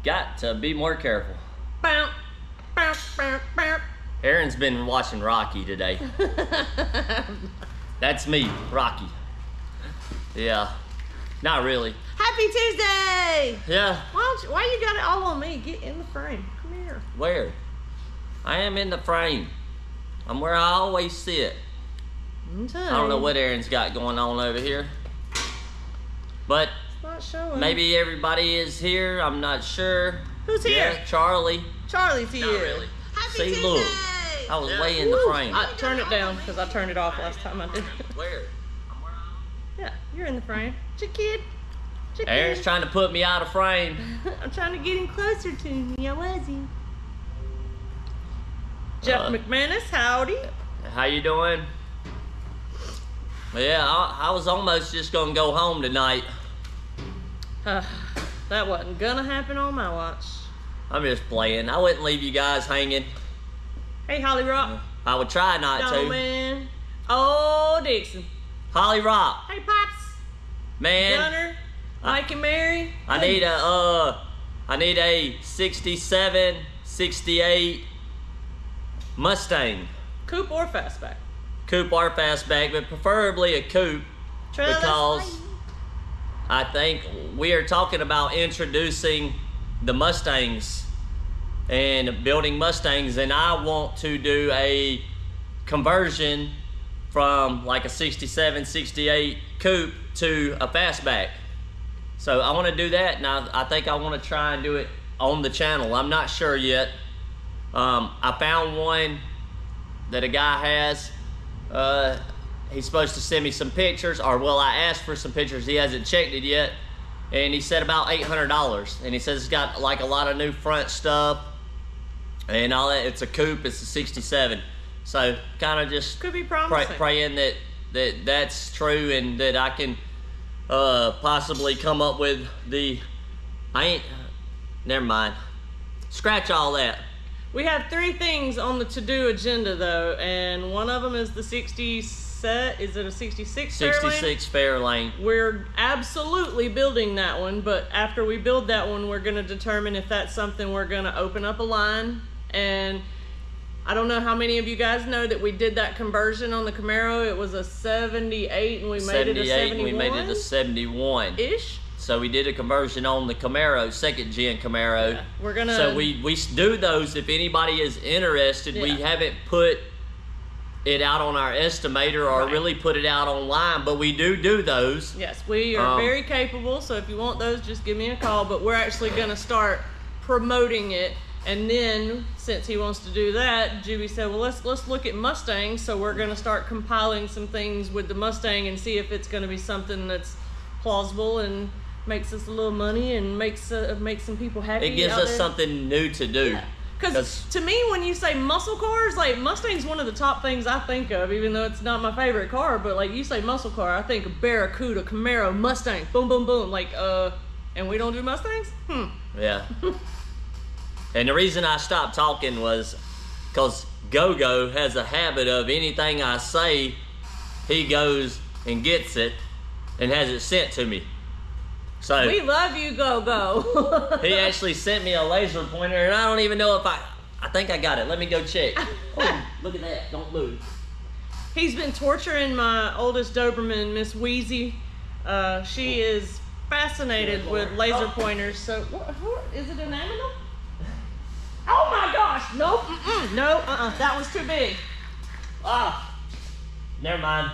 got to be more careful. Bow, bow, bow, bow. Aaron's been watching Rocky today. That's me, Rocky. Yeah, not really. Happy Tuesday! Yeah. Why you got it all on me? Get in the frame. Come here. Where? I am in the frame. I'm where I always sit. I don't know what Aaron's got going on over here. But it's not showing. Maybe everybody is here. I'm not sure. Who's here? Yeah, Charlie. Charlie's here. Not really. Happy See, Tuesday! look. I was way in the frame. I turned it down because I turned it off last time I did it. Where? Yeah, you're in the frame. Chick-kid. Aaron's trying to put me out of frame. I'm trying to get him closer to me. aMAYSing. Jeff McManus, howdy. How you doing? Yeah, I was almost just gonna go home tonight. That wasn't gonna happen on my watch. I'm just playing. I wouldn't leave you guys hanging. Hey, Holly Rock. I would try not to. Man. Oh, Dixon. Holly Rock. Hey, Pops. Man. Gunner. Mike and Mary. I need a 67, 68 Mustang. Coupe or fastback? Coupe or fastback, but preferably a coupe because I think we are talking about introducing the Mustangs and building Mustangs, and I want to do a conversion from like a 67, 68 coupe to a fastback. So I want to do that, and I think I want to try and do it on the channel. I'm not sure yet. I found one that a guy has. He's supposed to send me some pictures, or well, I asked for some pictures. He hasn't checked it yet, and he said about $800. And he says it's got like a lot of new front stuff and all that. It's a coupe. It's a 67. So kind of just could be promising. Praying that's true and that I can possibly come up with the. Never mind. Scratch all that. We have 3 things on the to-do agenda, though, and one of them is the 66 Fairlane. We're absolutely building that one, but after we build that one, we're going to determine if that's something we're going to open up a line. And I don't know how many of you guys know that we did that conversion on the Camaro. It was a 78, and we made it a 71. And we made it a 71-ish. So we did a conversion on the Camaro, 2nd gen Camaro. Yeah, we're gonna. So we do those if anybody is interested. Yeah. We haven't put it out on our estimator or really put it out online, but we do those. Yes, we are very capable. So if you want those, just give me a call. But we're actually gonna start promoting it. And then, since he wants to do that, Juby said, well, let's look at Mustangs. So we're gonna start compiling some things with the Mustang and see if it's gonna be something that's plausible and makes us a little money and makes some people happy. It gives us something new to do. Because to me, when you say muscle cars, like Mustang's one of the top things I think of, even though it's not my favorite car. But like you say muscle car, I think of Barracuda, Camaro, Mustang, boom, boom, boom. Like, and we don't do Mustangs? Yeah. And the reason I stopped talking was because Go-Go has a habit of anything I say, he goes and gets it and has it sent to me. So we love you, Go-Go. He actually sent me a laser pointer, and I don't even know if I think I got it. Let me go check. Oh, look at that. Don't move. He's been torturing my oldest Doberman, Miss Wheezy. She is fascinated with laser pointers. So, is it an animal? Oh my gosh! Nope. No. That was too big. Never mind.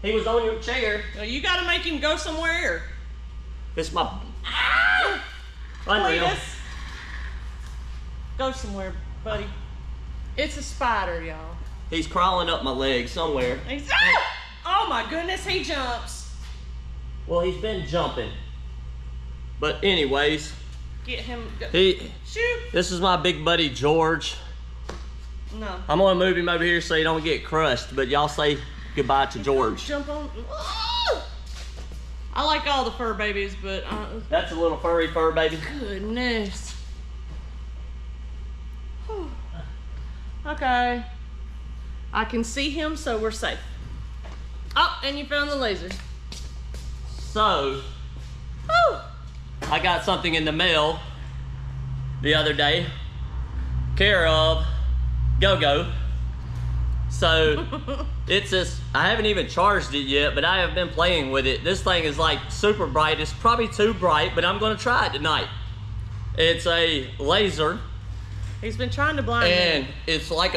He was on your chair. Well, you got to make him go somewhere. It's my. Cletus. Go somewhere, buddy. It's a spider, y'all. He's crawling up my leg somewhere. Oh my goodness, he jumps. Well, he's been jumping. But anyways. Get him. Shoot. This is my big buddy George. No. I'm gonna move him over here so he don't get crushed. But y'all say goodbye to George. Jump on. I like all the fur babies, but that's a little furry fur baby. Goodness. Okay. I can see him, so we're safe. Oh, and you found the laser. So, I got something in the mail. the other day, care of Go-Go. So it's just, I haven't even charged it yet, but I have been playing with it. This thing is like super bright. It's probably too bright, but I'm gonna try it tonight. It's a laser. He's been trying to blind me. And it's like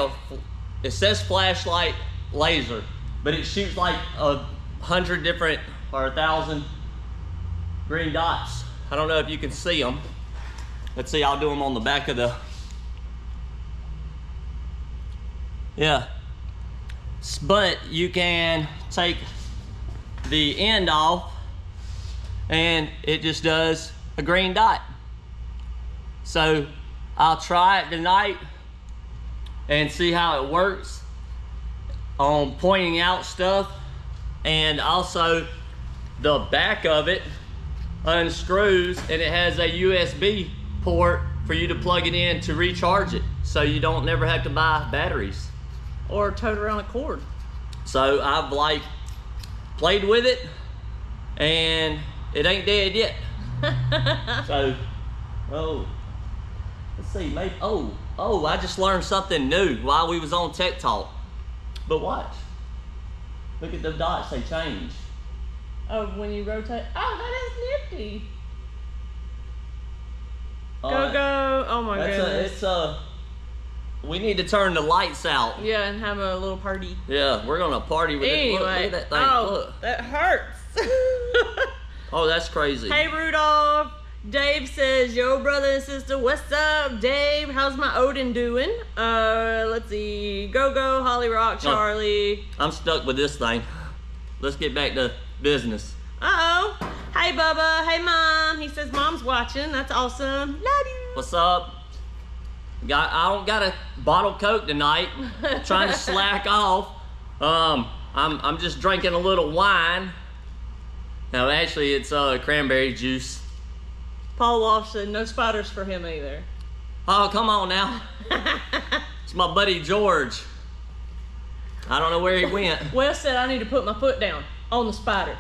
it says flashlight laser, but it shoots like 100 different or 1,000 green dots. I don't know if you can see them. Let's see, I'll do them on the back of the, yeah. But you can take the end off and it just does a green dot. So I'll try it tonight and see how it works on pointing out stuff. And also the back of it unscrews and it has a USB port for you to plug it in to recharge it, so you don't never have to buy batteries or tote around a cord. So I've like played with it and it ain't dead yet. So let's see, maybe, I just learned something new while we was on Tech Talk. But watch, look at the dots, they change. Oh, when you rotate, that is nifty. Go, oh my goodness. We need to turn the lights out. Yeah, and have a little party. Yeah, we're gonna party with it. Look at that thing, look. That hurts. Oh, that's crazy. Hey, Rudolph. Dave says, yo, brother and sister, what's up? Dave, how's my Odin doing? Let's see. Go, Holly Rock, Charlie. I'm stuck with this thing. Let's get back to business. Uh-oh. Hey, Bubba. Hey, Mom. He says mom's watching. That's awesome. Love you. What's up? I don't got a bottle of Coke tonight. Trying to slack off. I'm just drinking a little wine. No, actually, it's cranberry juice. Paul Walsh said no spiders for him either. Oh, come on now. It's my buddy George. I don't know where he went. Wes said I need to put my foot down on the spider.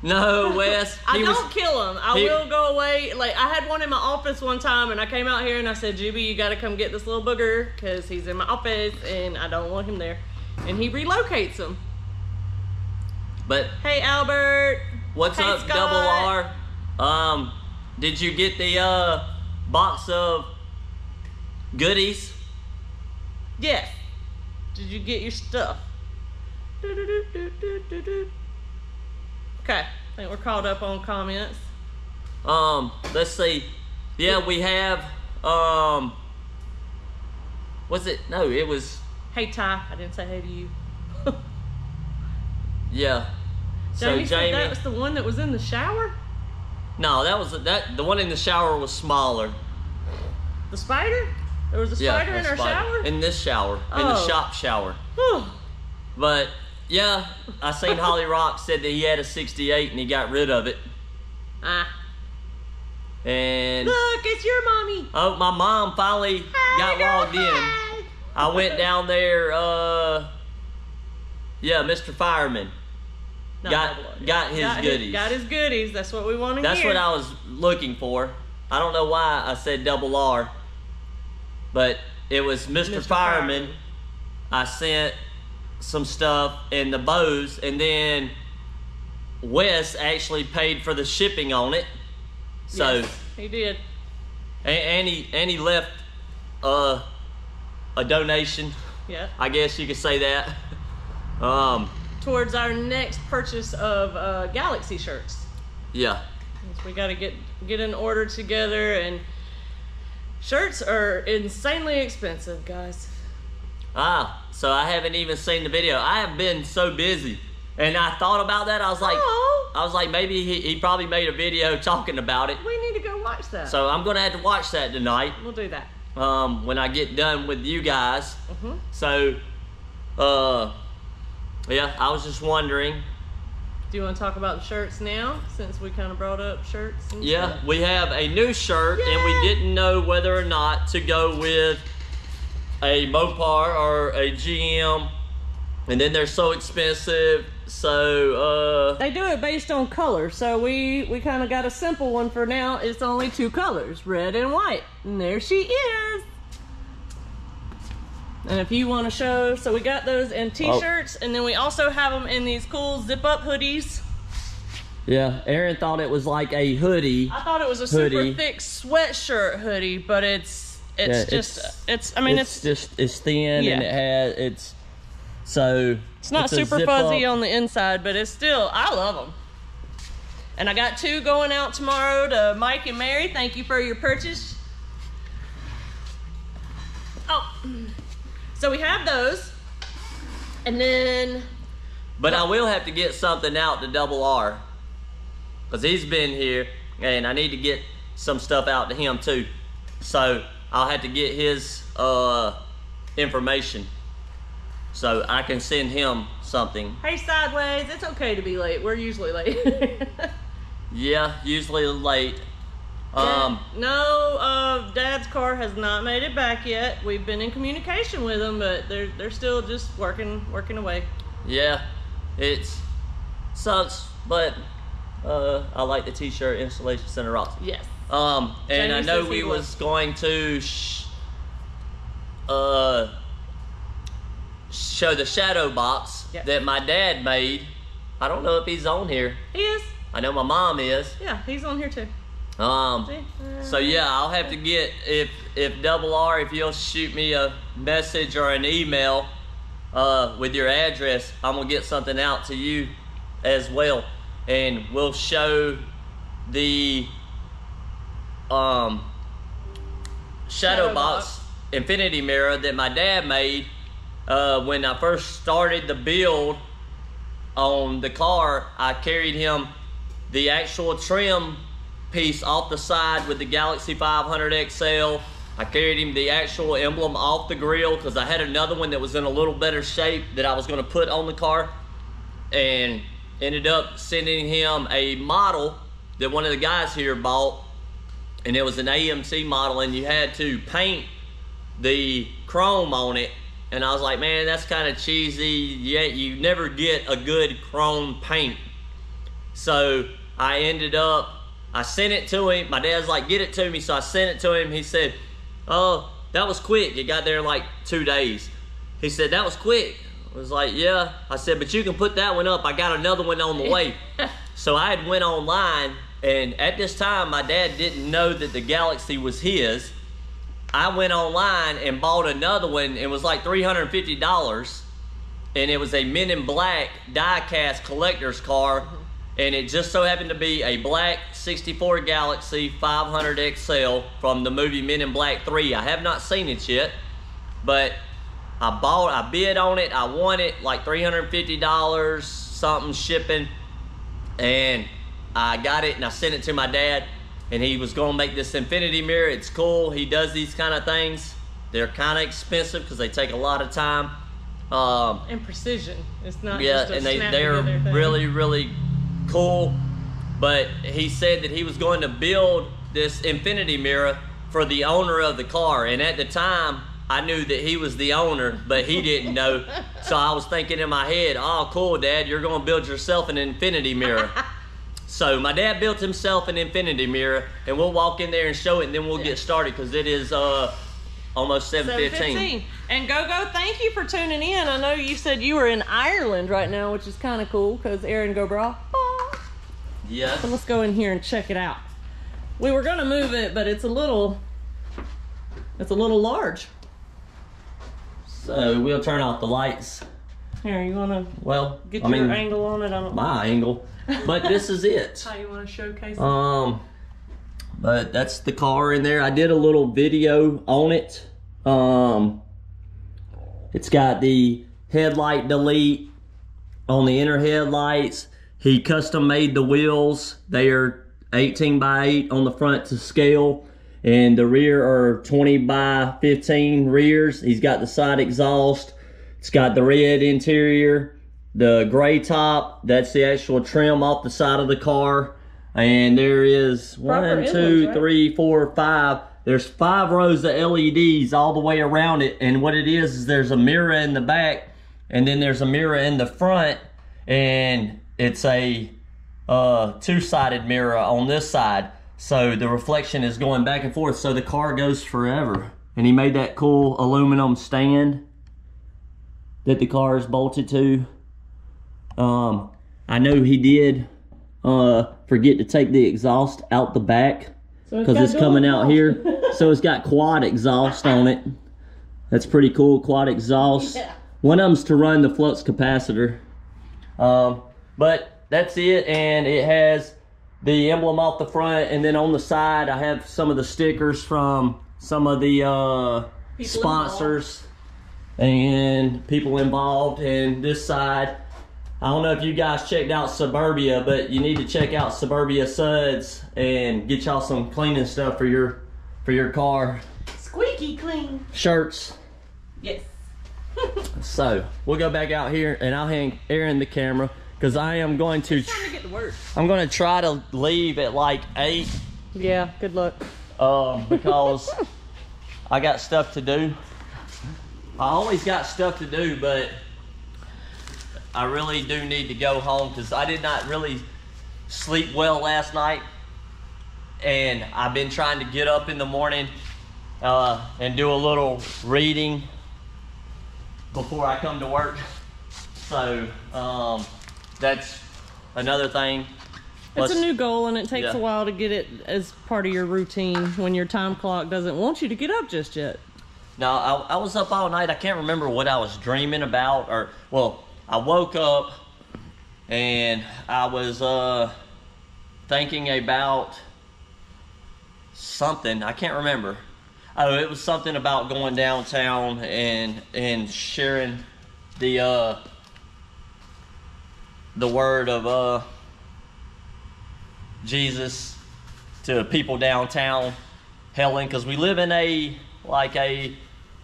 No, Wes. I don't kill him. I will go away. Like, I had one in my office one time, and I came out here and I said, Juby, you got to come get this little booger because he's in my office and I don't want him there. And he relocates him. But hey, Albert. What's up, Scott. Double R? Did you get the box of goodies? Yes. Did you get your stuff? Okay, I think we're caught up on comments. Let's see. Yeah, we have, was it? No, it was. Hey, Ty. I didn't say hey to you. Yeah. Jamie So said that was the one that was in the shower? No, the one in the shower was smaller. The spider? There was a spider in our shower? In this shower, in the shop shower. But yeah, I seen Holly Rock said that he had a 68 and he got rid of it. And look, it's your mommy. Oh, my mom finally got logged in. I went down there, yeah, Mr. Fireman. Got his goodies. Got his goodies. That's what we want to hear. That's what I was looking for. I don't know why I said double R, but it was Mr. Fireman. I sent some stuff and the bows, and then Wes actually paid for the shipping on it. So yes, he did. And he left a donation. Yeah. I guess you could say that. Towards our next purchase of Galaxy shirts. Yeah. We got to get an order together, and shirts are insanely expensive, guys. So I haven't even seen the video. I have been so busy, and I thought about that. I was like, maybe he probably made a video talking about it. We need to go watch that. So I'm gonna have to watch that tonight. We'll do that. When I get done with you guys. So, yeah, I was just wondering. Do you want to talk about the shirts now, since we kind of brought up shirts and stuff? We have a new shirt. Yay! And we didn't know whether or not to go with a Mopar or a GM And then they're so expensive, so they do it based on color. So we kind of got a simple one for now. It's only 2 colors, red and white. And there she is. And if you want to show, so we got those in t-shirts, and then we also have them in these cool zip-up hoodies. Yeah, Aaron thought it was like a hoodie. I thought it was a super thick sweatshirt hoodie, but it's thin and it's not super fuzzy on the inside, but it's still, I love them. And I got 2 going out tomorrow to Mike and Mary. Thank you for your purchase. Oh, so we have those, and then. But I will have to get something out to Double R, because he's been here, and I need to get some stuff out to him too. So I'll have to get his information so I can send him something. Hey, Sideways, it's okay to be late. We're usually late. Yeah, usually late. Dad's car has not made it back yet. We've been in communication with them, but they're still just working away. Yeah, it sucks, but I like the t-shirt Installation Center rocks. Yes. And Jamie I know we was going to show the shadow box that my dad made. I don't know if he's on here. He is. I know my mom is. Yeah, he's on here too. So yeah, I'll have to get, if Double R, if you'll shoot me a message or an email with your address, I'm gonna get something out to you as well, and we'll show the shadow box infinity mirror that my dad made when I first started the build on the car. I carried him the actual trim piece off the side with the Galaxy 500 XL. I carried him the actual emblem off the grill because I had another one that was in a little better shape that I was going to put on the car, and ended up sending him a model that one of the guys here bought, and it was an AMC model, and you had to paint the chrome on it. And I was like, man, that's kind of cheesy. Yet you never get a good chrome paint. So I sent it to him. My dad's like, get it to me. So I sent it to him. He said, oh, that was quick. It got there in like 2 days. He said, that was quick. I was like, yeah. I said, but you can put that one up. I got another one on the way. So I had went online, and at this time, my dad didn't know that the Galaxy was his. I went online and bought another one. It was like $350. And it was a Men in Black die-cast collector's car. And it just so happened to be a black 64 Galaxy 500 XL from the movie Men in Black 3. I have not seen it yet, but I bid on it. I won it like $350 something shipping, and I got it and I sent it to my dad, and he was gonna make this infinity mirror. It's cool. He does these kind of things. They're kind of expensive because they take a lot of time. And precision. It's not just a and snap they're together thing. really cool. But he said that he was going to build this infinity mirror for the owner of the car, and at the time I knew that he was the owner, but he didn't know. So I was thinking in my head, oh cool, Dad, you're gonna build yourself an infinity mirror. So my dad built himself an infinity mirror, and we'll walk in there and show it, and then we'll get started because it is almost 7:15. And Go, thank you for tuning in. I know you said you were in Ireland right now, which is kind of cool because Aaron Go Bra. Yeah. So let's go in here and check it out. We were gonna move it, but it's a little large. So we'll turn off the lights. Here, you wanna get your angle on it? I don't know. My angle. But this is it. How you wanna showcase it? But that's the car in there. I did a little video on it. It's got the headlight delete on the inner headlights. He custom made the wheels. They are 18 by 8 on the front to scale, and the rear are 20 by 15 rears. He's got the side exhaust. It's got the red interior, the gray top. That's the actual trim off the side of the car. And there is Proper 1, 2, image, right? 3, 4, 5. There's 5 rows of LEDs all the way around it. And what it is there's a mirror in the back and then there's a mirror in the front, and it's a two-sided mirror on this side, so the reflection is going back and forth, so the car goes forever. And he made that cool aluminum stand that the car is bolted to. I know he did forget to take the exhaust out the back, because it's coming out here. So it's got quad exhaust on it. That's pretty cool, quad exhaust. Yeah. One of them's to run the flux capacitor. But that's it, and it has the emblem off the front, and then on the side I have some of the stickers from some of the sponsors and people involved. And this side, I don't know if you guys checked out Suburbia, but you need to check out Suburbia Suds and get y'all some cleaning stuff for your car. Squeaky clean shirts. Yes. So we'll go back out here, and I'll hang Aaron the camera, because I am going to get to work. I'm going to try to leave at like 8. Yeah, good luck. Because I got stuff to do. I always got stuff to do, but I really do need to go home, because I did not really sleep well last night, and I've been trying to get up in the morning and do a little reading before I come to work. So that's another thing. It's a new goal, and it takes a while to get it as part of your routine when your time clock doesn't want you to get up just yet. No, I was up all night. I can't remember what I was dreaming about, or, well, I woke up and I was thinking about something. I can't remember. Oh, it was something about going downtown and sharing the word of Jesus to people downtown, Helen, because we live in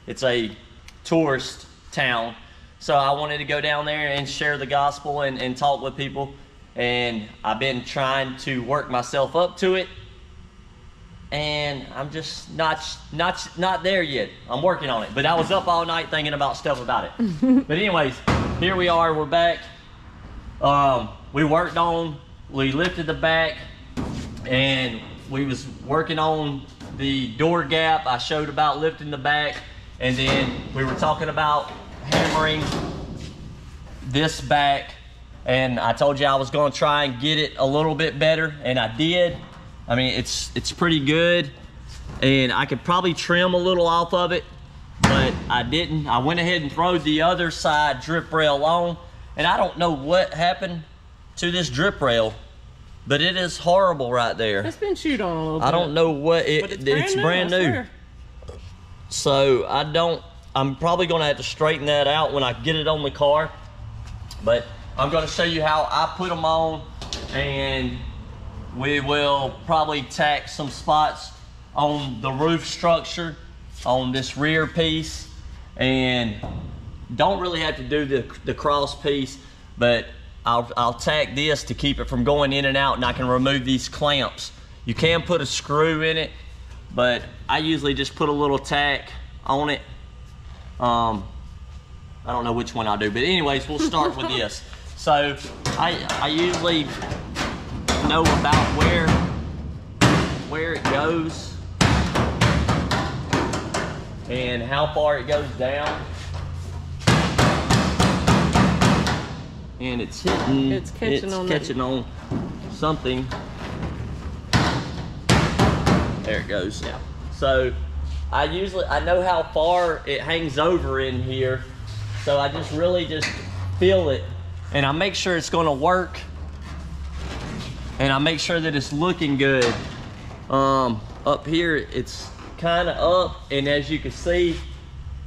it's a tourist town. So I wanted to go down there and share the gospel and talk with people. And I've been trying to work myself up to it. And I'm just not there yet. I'm working on it. But I was up all night thinking about stuff about it. But anyways, here we are. We're back. We lifted the back, and we was working on the door gap. I showed about lifting the back, and then we were talking about hammering this back, and I told you I was going to try and get it a little bit better, and I did. I mean, it's pretty good, and I could probably trim a little off of it, but I didn't. I went ahead and threw the other side drip rail on, and I don't know what happened to this drip rail, but it is horrible right there. It's been chewed on a little bit. I don't know what it's brand new. So I'm probably gonna have to straighten that out when I get it on the car, but I'm gonna show you how I put them on, and we will probably tack some spots on the roof structure on this rear piece, and don't really have to do the cross piece, but I'll tack this to keep it from going in and out, and I can remove these clamps. You can put a screw in it, but I usually just put a little tack on it. I don't know which one I'll do, but anyways, we'll start with this. So I usually know about where it goes and how far it goes down. And it's hitting, it's catching on something. There it goes. Yeah. So I know how far it hangs over in here, so I just feel it, and I make sure it's gonna work, and I make sure that it's looking good. Up here it's kind of up, and as you can see,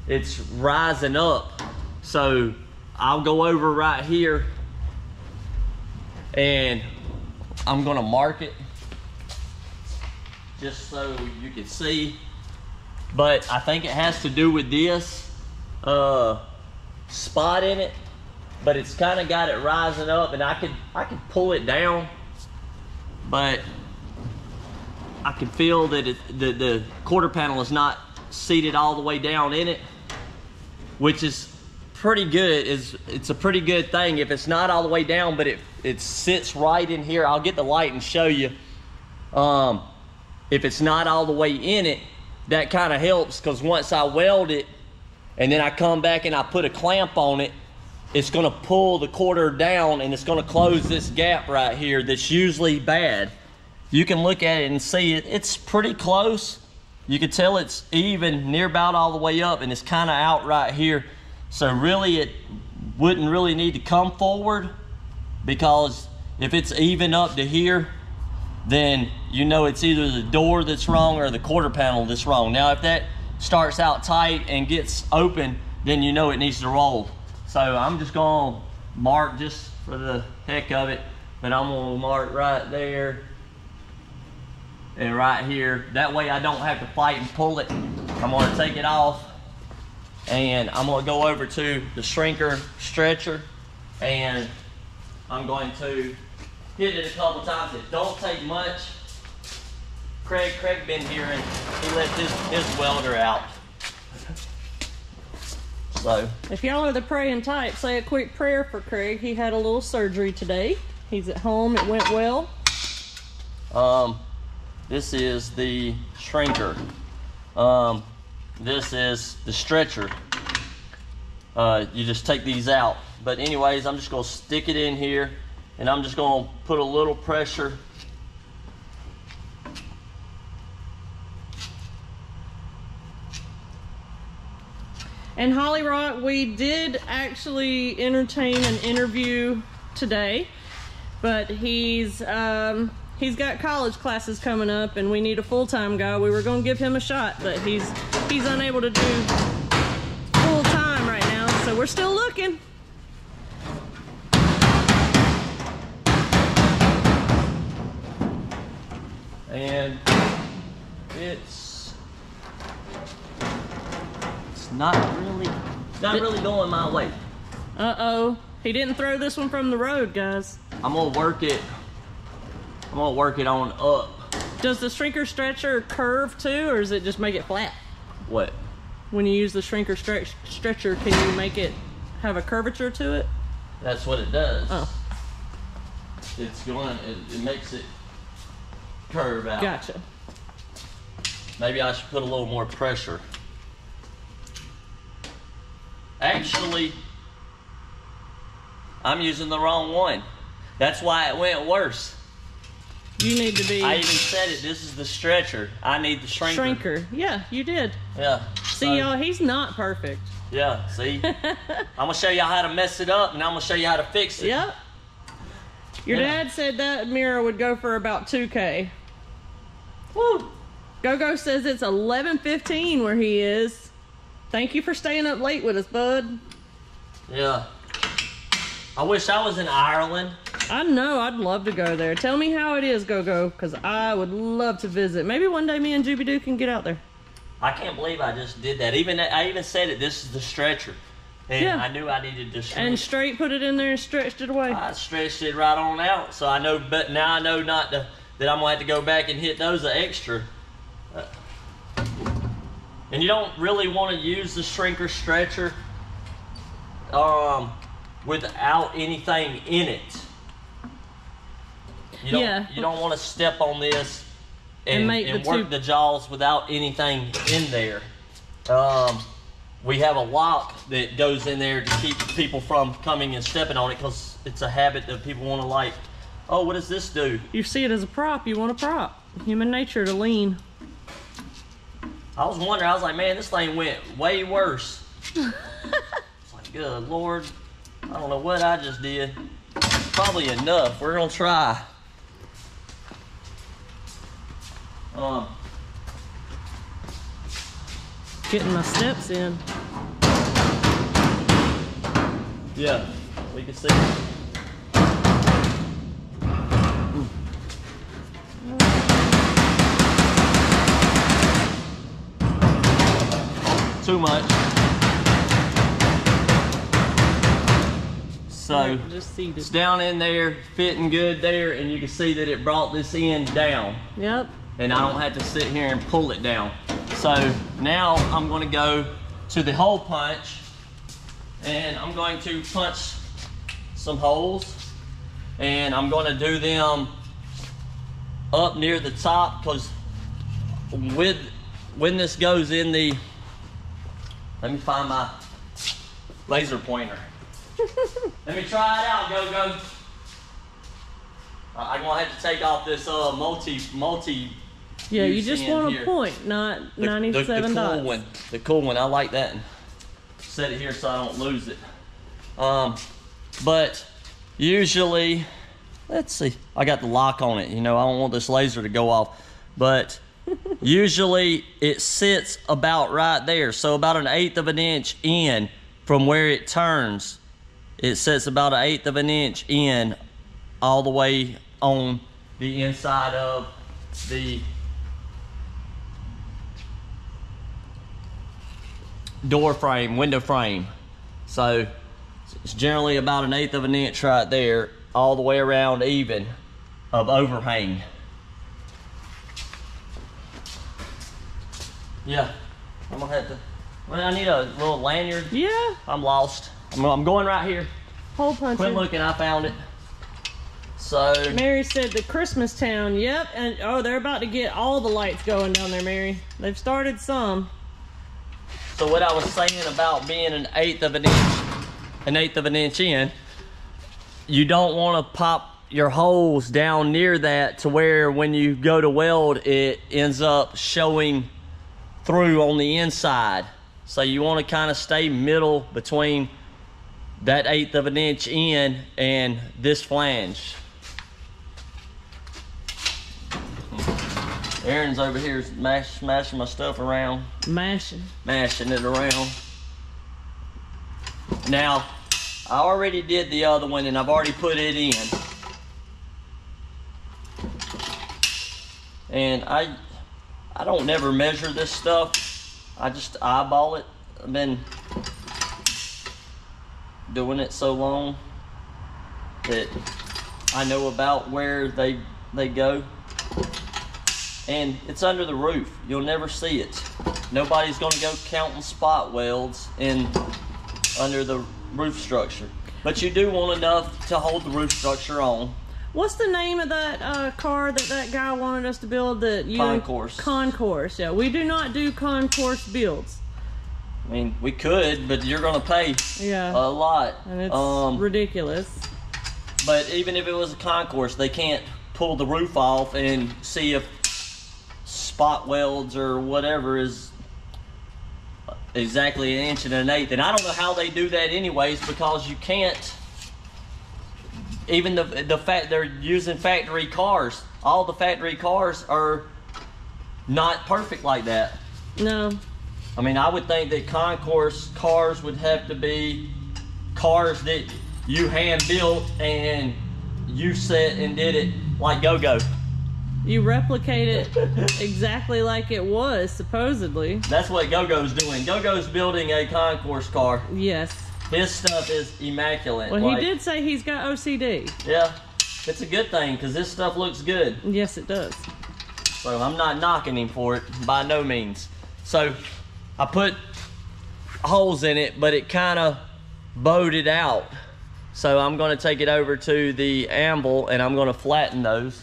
it's rising up. So I'll go over right here, and I'm gonna mark it just so you can see. But I think it has to do with this spot in it, but it's kind of got it rising up, and I could pull it down, but I can feel that the quarter panel is not seated all the way down in it, which is pretty good. It's a pretty good thing. If it's not all the way down, but it sits right in here. I'll get the light and show you. If it's not all the way in it, that kind of helps, because once I weld it and then I come back and I put a clamp on it, it's gonna pull the quarter down and it's gonna close this gap right here that's usually bad. You can look at it and see it. It's pretty close. You can tell it's even near about all the way up, and it's kind of out right here. So really it wouldn't really need to come forward, because if it's even up to here, then you know it's either the door that's wrong or the quarter panel that's wrong. Now if that starts out tight and gets open, then you know it needs to roll. So I'm just gonna mark just for the heck of it, but I'm gonna mark right there and right here. That way I don't have to fight and pull it. I'm gonna take it off, and I'm gonna go over to the shrinker stretcher, and I'm going to hit it a couple times. It don't take much. Craig been here and he left his welder out. So if y'all are the praying type, say a quick prayer for Craig. He had a little surgery today. He's at home. It went well. This is the shrinker. This is the stretcher. You just take these out. But anyways, I'm just gonna stick it in here, and I'm just gonna put a little pressure. And Holly Rock, we did actually entertain an interview today, but he's got college classes coming up, and we need a full-time guy. We were going to give him a shot, but he's unable to do full-time right now, so we're still looking. And it's not really going my way. Uh-oh. He didn't throw this one from the road, guys. I'm gonna work it on up. Does the shrinker stretcher curve too, or does it just make it flat? What? When you use the shrinker stretcher, can you make it have a curvature to it? That's what it does. Oh. It makes it curve out. Gotcha. Maybe I should put a little more pressure. Actually, I'm using the wrong one. That's why it went worse. You need to be... I even said it, this is the stretcher. I need the shrinker. Shrinker. Yeah, you did. Yeah. See, y'all, he's not perfect. Yeah, see? I'm going to show y'all how to mess it up, and I'm going to show you how to fix it. Yep. Your dad said that mirror would go for about $2K. Woo! Go-Go says it's 11:15 where he is. Thank you for staying up late with us, bud. Yeah. I wish I was in Ireland. I know, I'd love to go there. Tell me how it is, Go-Go, because I would love to visit. Maybe one day me and Juby-Doo can get out there. I can't believe I just did that. I even said it, this is the stretcher. And yeah. I knew I needed to shrink. And straight put it in there and stretched it away. I stretched it right on out. So I know, but now I know that I'm going to have to go back and hit those extra. And you don't really want to use the shrinker stretcher without anything in it. You don't want to step on this and work the jaws without anything in there. We have a lock that goes in there to keep people from coming and stepping on it, because it's a habit that people want to, like, oh, what does this do? You see it as a prop, you want a prop. Human nature to lean. I was wondering, I was like, man, this thing went way worse. It's like, good Lord, I don't know what I just did. Probably enough. We're gonna try. Getting my steps in. Yeah, we can see. Too much. So it's down in there, fitting good there, and you can see that it brought this end down. Yep. And I don't have to sit here and pull it down. So now I'm going to go to the hole punch, And I'm going to punch some holes, and I'm going to do them up near the top, because when this goes in the, let me find my laser pointer. Let me try it out, Go-Go. I'm gonna have to take off this multi. Yeah, you just want a point, not 97 the dots. Cool one. The cool one. I like that. Set it here so I don't lose it. But usually, let's see. I got the lock on it. You know, I don't want this laser to go off. But usually it sits about right there. So about 1/8 of an inch in from where it turns. It sits about 1/8 of an inch in all the way on the inside of the door frame, window frame. So it's generally about 1/8 of an inch right there, all the way around even of overhang. Yeah, I'm gonna have to, well, I need a little lanyard. Yeah. I'm lost. I'm going right here. Hole puncher. Quit looking, I found it. So Mary said the Christmas town. Yep, and oh, they're about to get all the lights going down there, Mary. They've started some. So what I was saying about being 1/8 of an inch in, you don't want to pop your holes down near that to where when you go to weld, it ends up showing through on the inside. So you want to kind of stay middle between that 1/8 of an inch in and this flange. Aaron's over here smashing my stuff around. Mashing it around. Now, I already did the other one and I've already put it in. And I don't never measure this stuff. I just eyeball it. I've been doing it so long that I know about where they go. And it's under the roof. You'll never see it. Nobody's gonna go counting spot welds under the roof structure. But you do want enough to hold the roof structure on. What's the name of that car that guy wanted us to build? Concourse. Concourse, yeah. We do not do concourse builds. I mean, we could, but you're gonna pay a lot. And it's ridiculous. But even if it was a concourse, they can't pull the roof off and see if spot welds or whatever is exactly 1 1/8 inches. And I don't know how they do that anyways, because you can't, even the fact they're using factory cars, all the factory cars are not perfect like that. No. I mean, I would think that concourse cars would have to be cars that you hand built and you set and did it like Go-Go. You replicate it exactly like it was, supposedly. That's what Go-Go's doing. Go-Go's building a concourse car. Yes. His stuff is immaculate. Well, he did say he's got OCD. Yeah, it's a good thing because this stuff looks good. Yes, it does. So I'm not knocking him for it, by no means. So I put holes in it, but it kind of bowed it out. So I'm going to take it over to the anvil and I'm going to flatten those.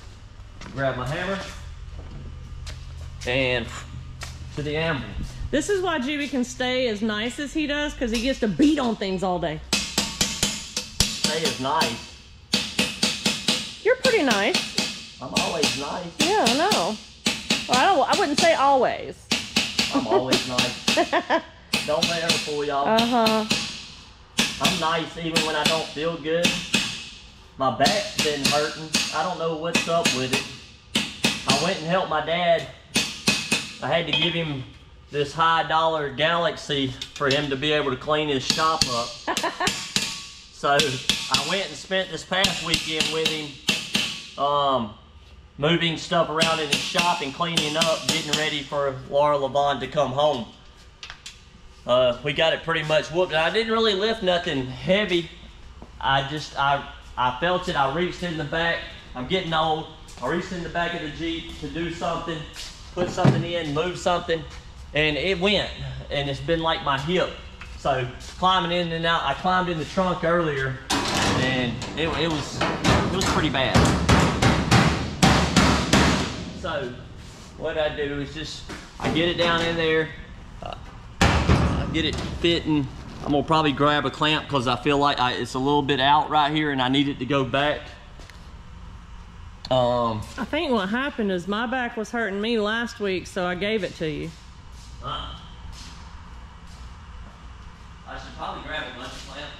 Grab my hammer and to the anvil. This is why Jimmy can stay as nice as he does, because he gets to beat on things all day. Stay as nice. You're pretty nice. I'm always nice. Yeah, I know. Well, I wouldn't say always. I'm always nice. Don't let her fool y'all. Uh-huh. I'm nice even when I don't feel good. My back's been hurting. I don't know what's up with it. I went and helped my dad. I had to give him this high-dollar Galaxy for him to be able to clean his shop up. So I went and spent this past weekend with him moving stuff around in his shop and cleaning up, getting ready for Laura Levon to come home. We got it pretty much whooped. I didn't really lift nothing heavy. I felt it. I reached in the back. I'm getting old. I reached in the back of the Jeep to do something, put something in, move something, and it went. And it's been like my hip So climbing in and out, I climbed in the trunk earlier, and it was pretty bad. So what I do is just, I get it down in there, I get it fitting. I'm gonna probably grab a clamp because I feel like it's a little bit out right here and I need it to go back. I think what happened is my back was hurting me last week, so I gave it to you. I should probably grab a bunch of clamps.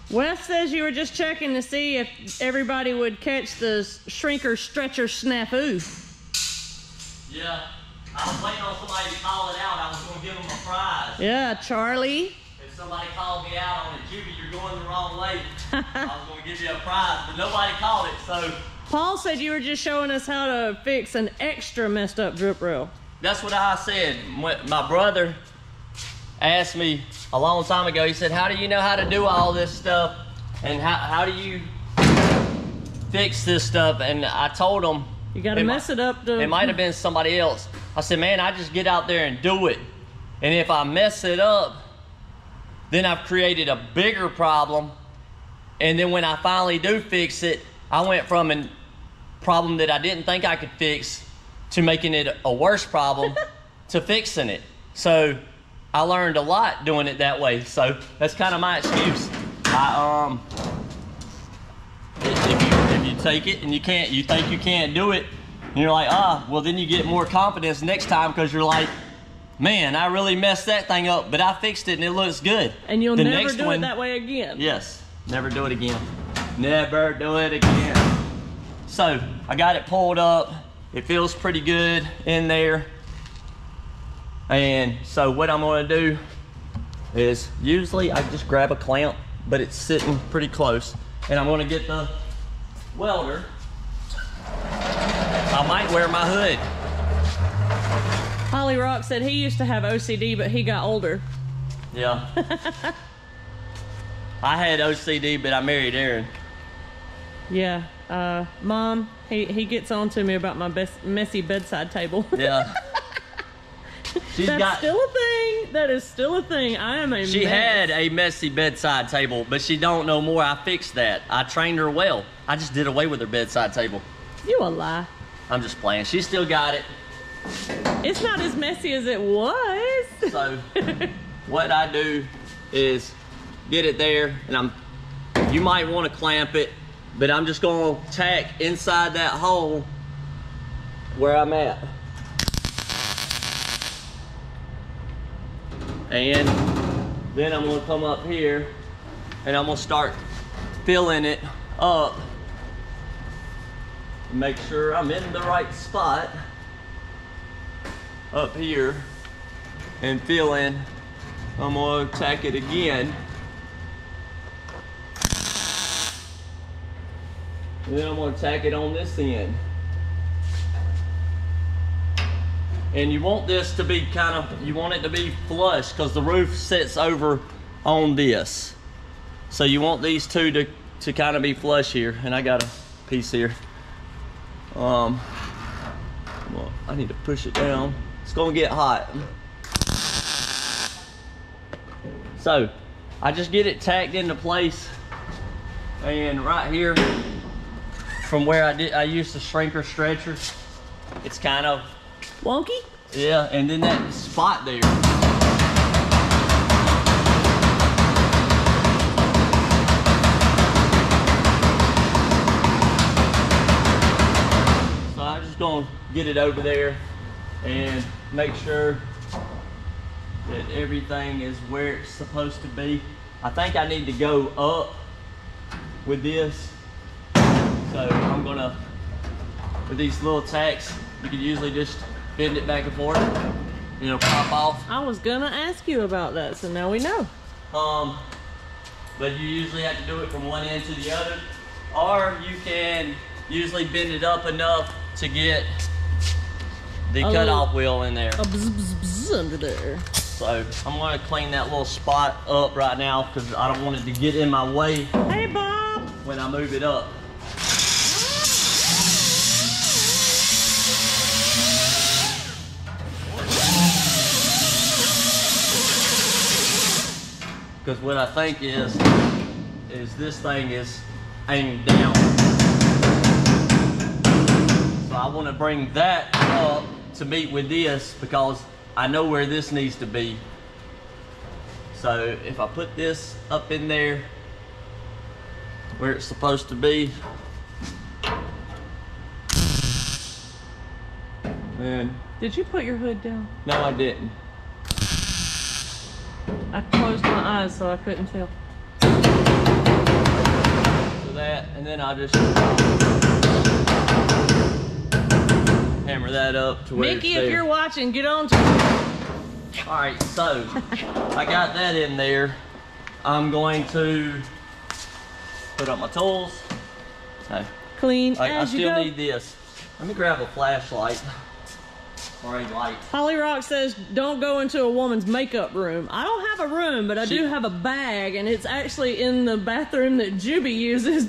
Wes says you were just checking to see if everybody would catch the shrinker stretcher snafu. Yeah, I was waiting on somebody to call it out. I was going to give them a prize. Yeah, Charlie. If somebody called me out on it, Juby, you're going the wrong way, I was going to give you a prize, but nobody called it, so. Paul said you were just showing us how to fix an extra messed up drip rail. That's what I said. My brother asked me a long time ago, he said, how do you know how to do all this stuff? And how do you fix this stuff? And I told him, you gotta mess it up. It might have been somebody else. I said, man, I just get out there and do it. And if I mess it up, then I've created a bigger problem. And then when I finally do fix it, I went from a problem that I didn't think I could fix to making it a worse problem to fixing it. So I learned a lot doing it that way. So that's kind of my excuse. If you take it and you think you can't do it, and you're like, well then you get more confidence next time because you're like, man, I really messed that thing up, but I fixed it and it looks good. And you'll never do it that way again. Yes, never do it again. Never do it again. So I got it pulled up. It feels pretty good in there. And so what I'm gonna do is, usually I just grab a clamp, but it's sitting pretty close. And I'm gonna get the welder. I might wear my hood. Holly Rock said he used to have OCD, but he got older. Yeah. I had OCD, but I married Aaron. Yeah. Mom, he gets on to me about my messy bedside table. Yeah. That's still a thing. That is still a thing. I am a She had a messy bedside table, but she don't no more. I fixed that. I trained her well. I just did away with her bedside table. You a lie. I'm just playing. She still got it. It's not as messy as it was. So what I do is get it there, and you might want to clamp it, but I'm just gonna tack inside that hole where I'm at. And then I'm gonna come up here and I'm gonna start filling it up. Make sure I'm in the right spot up here and fill in. I'm gonna tack it again. And then I'm gonna tack it on this end. And you want this to be you want it to be flush because the roof sits over on this. So you want these two to kind of be flush here. And I got a piece here. Well, I need to push it down. It's gonna get hot. So I just get it tacked into place. And right here, from where I used the shrinker stretcher, it's kind of wonky? Yeah, and then that spot there. So I'm just gonna get it over there and make sure that everything is where it's supposed to be. I think I need to go up with this. So I'm gonna, with these little tacks, you can usually just bend it back and forth, and it'll pop off. I was gonna ask you about that, so now we know. But you usually have to do it from one end to the other, or you can usually bend it up enough to get the cutoff wheel in there. A bzz, bzz, bzz under there. So I'm gonna clean that little spot up right now because I don't want it to get in my way. Hey, Bob! When I move it up. because what I think is this thing is aimed down. So I want to bring that up to meet with this because I know where this needs to be. So if I put this up in there where it's supposed to be, then... Did you put your hood down? No, I didn't. I closed my eyes so I couldn't tell. So that, and then I'll just hammer that up to where Mickey, it's if there. you're watching, get on to Alright, so I got that in there. I'm going to put up my tools. No. clean I as you still go. need this. Let me grab a flashlight. Or a light. Holly Rock says, don't go into a woman's makeup room. I don't have a room, but I do have a bag, and it's actually in the bathroom that Juby uses.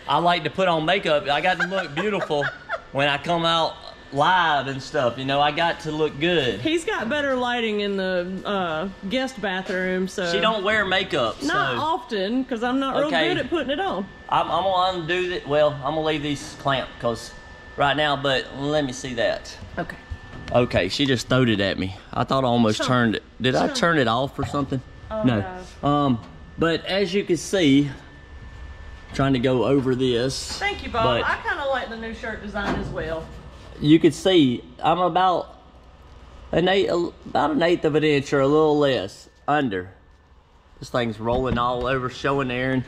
I like to put on makeup. I got to look beautiful when I come out live and stuff. You know, I got to look good. He's got better lighting in the guest bathroom, so... She don't wear makeup, Not often, because I'm not real good at putting it on. I'm gonna undo it. Well, I'm gonna leave these clamped, because right now, but let me see that. Okay. Okay, she just throwed it at me. I thought I almost turned it. Did I turn it off or something? Oh, no. But as you can see, trying to go over this. Thank you, Bob. I kind of like the new shirt design as well. You can see I'm about an eighth of an inch or a little less under. This thing's rolling all over, showing Aaron.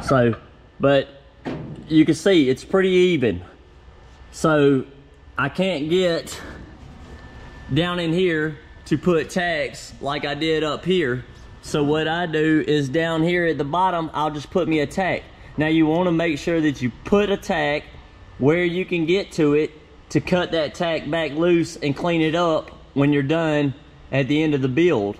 So, but you can see it's pretty even. So I can't get down in here to put tacks like I did up here. So what I do is down here at the bottom, I'll just put me a tack. Now you want to make sure that you put a tack where you can get to it to cut that tack back loose and clean it up when you're done at the end of the build.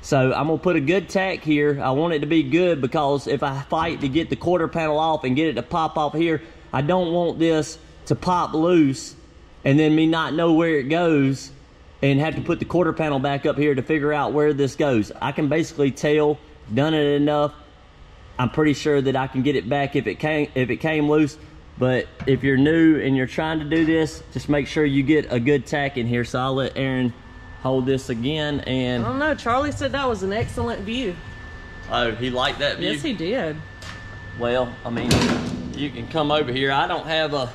So I'm gonna put a good tack here. I want it to be good because if I fight to get the quarter panel off and get it to pop off here, I don't want this to pop loose and then me not know where it goes and have to put the quarter panel back up here to figure out where this goes. I can basically tell, done it enough, I'm pretty sure that I can get it back if it came loose. But if you're new and you're trying to do this, just make sure you get a good tack in here. So I'll let Aaron hold this again. And I don't know, Charlie said that was an excellent view. Oh, he liked that view? Yes, he did. Well, I mean, you can come over here. I don't have a,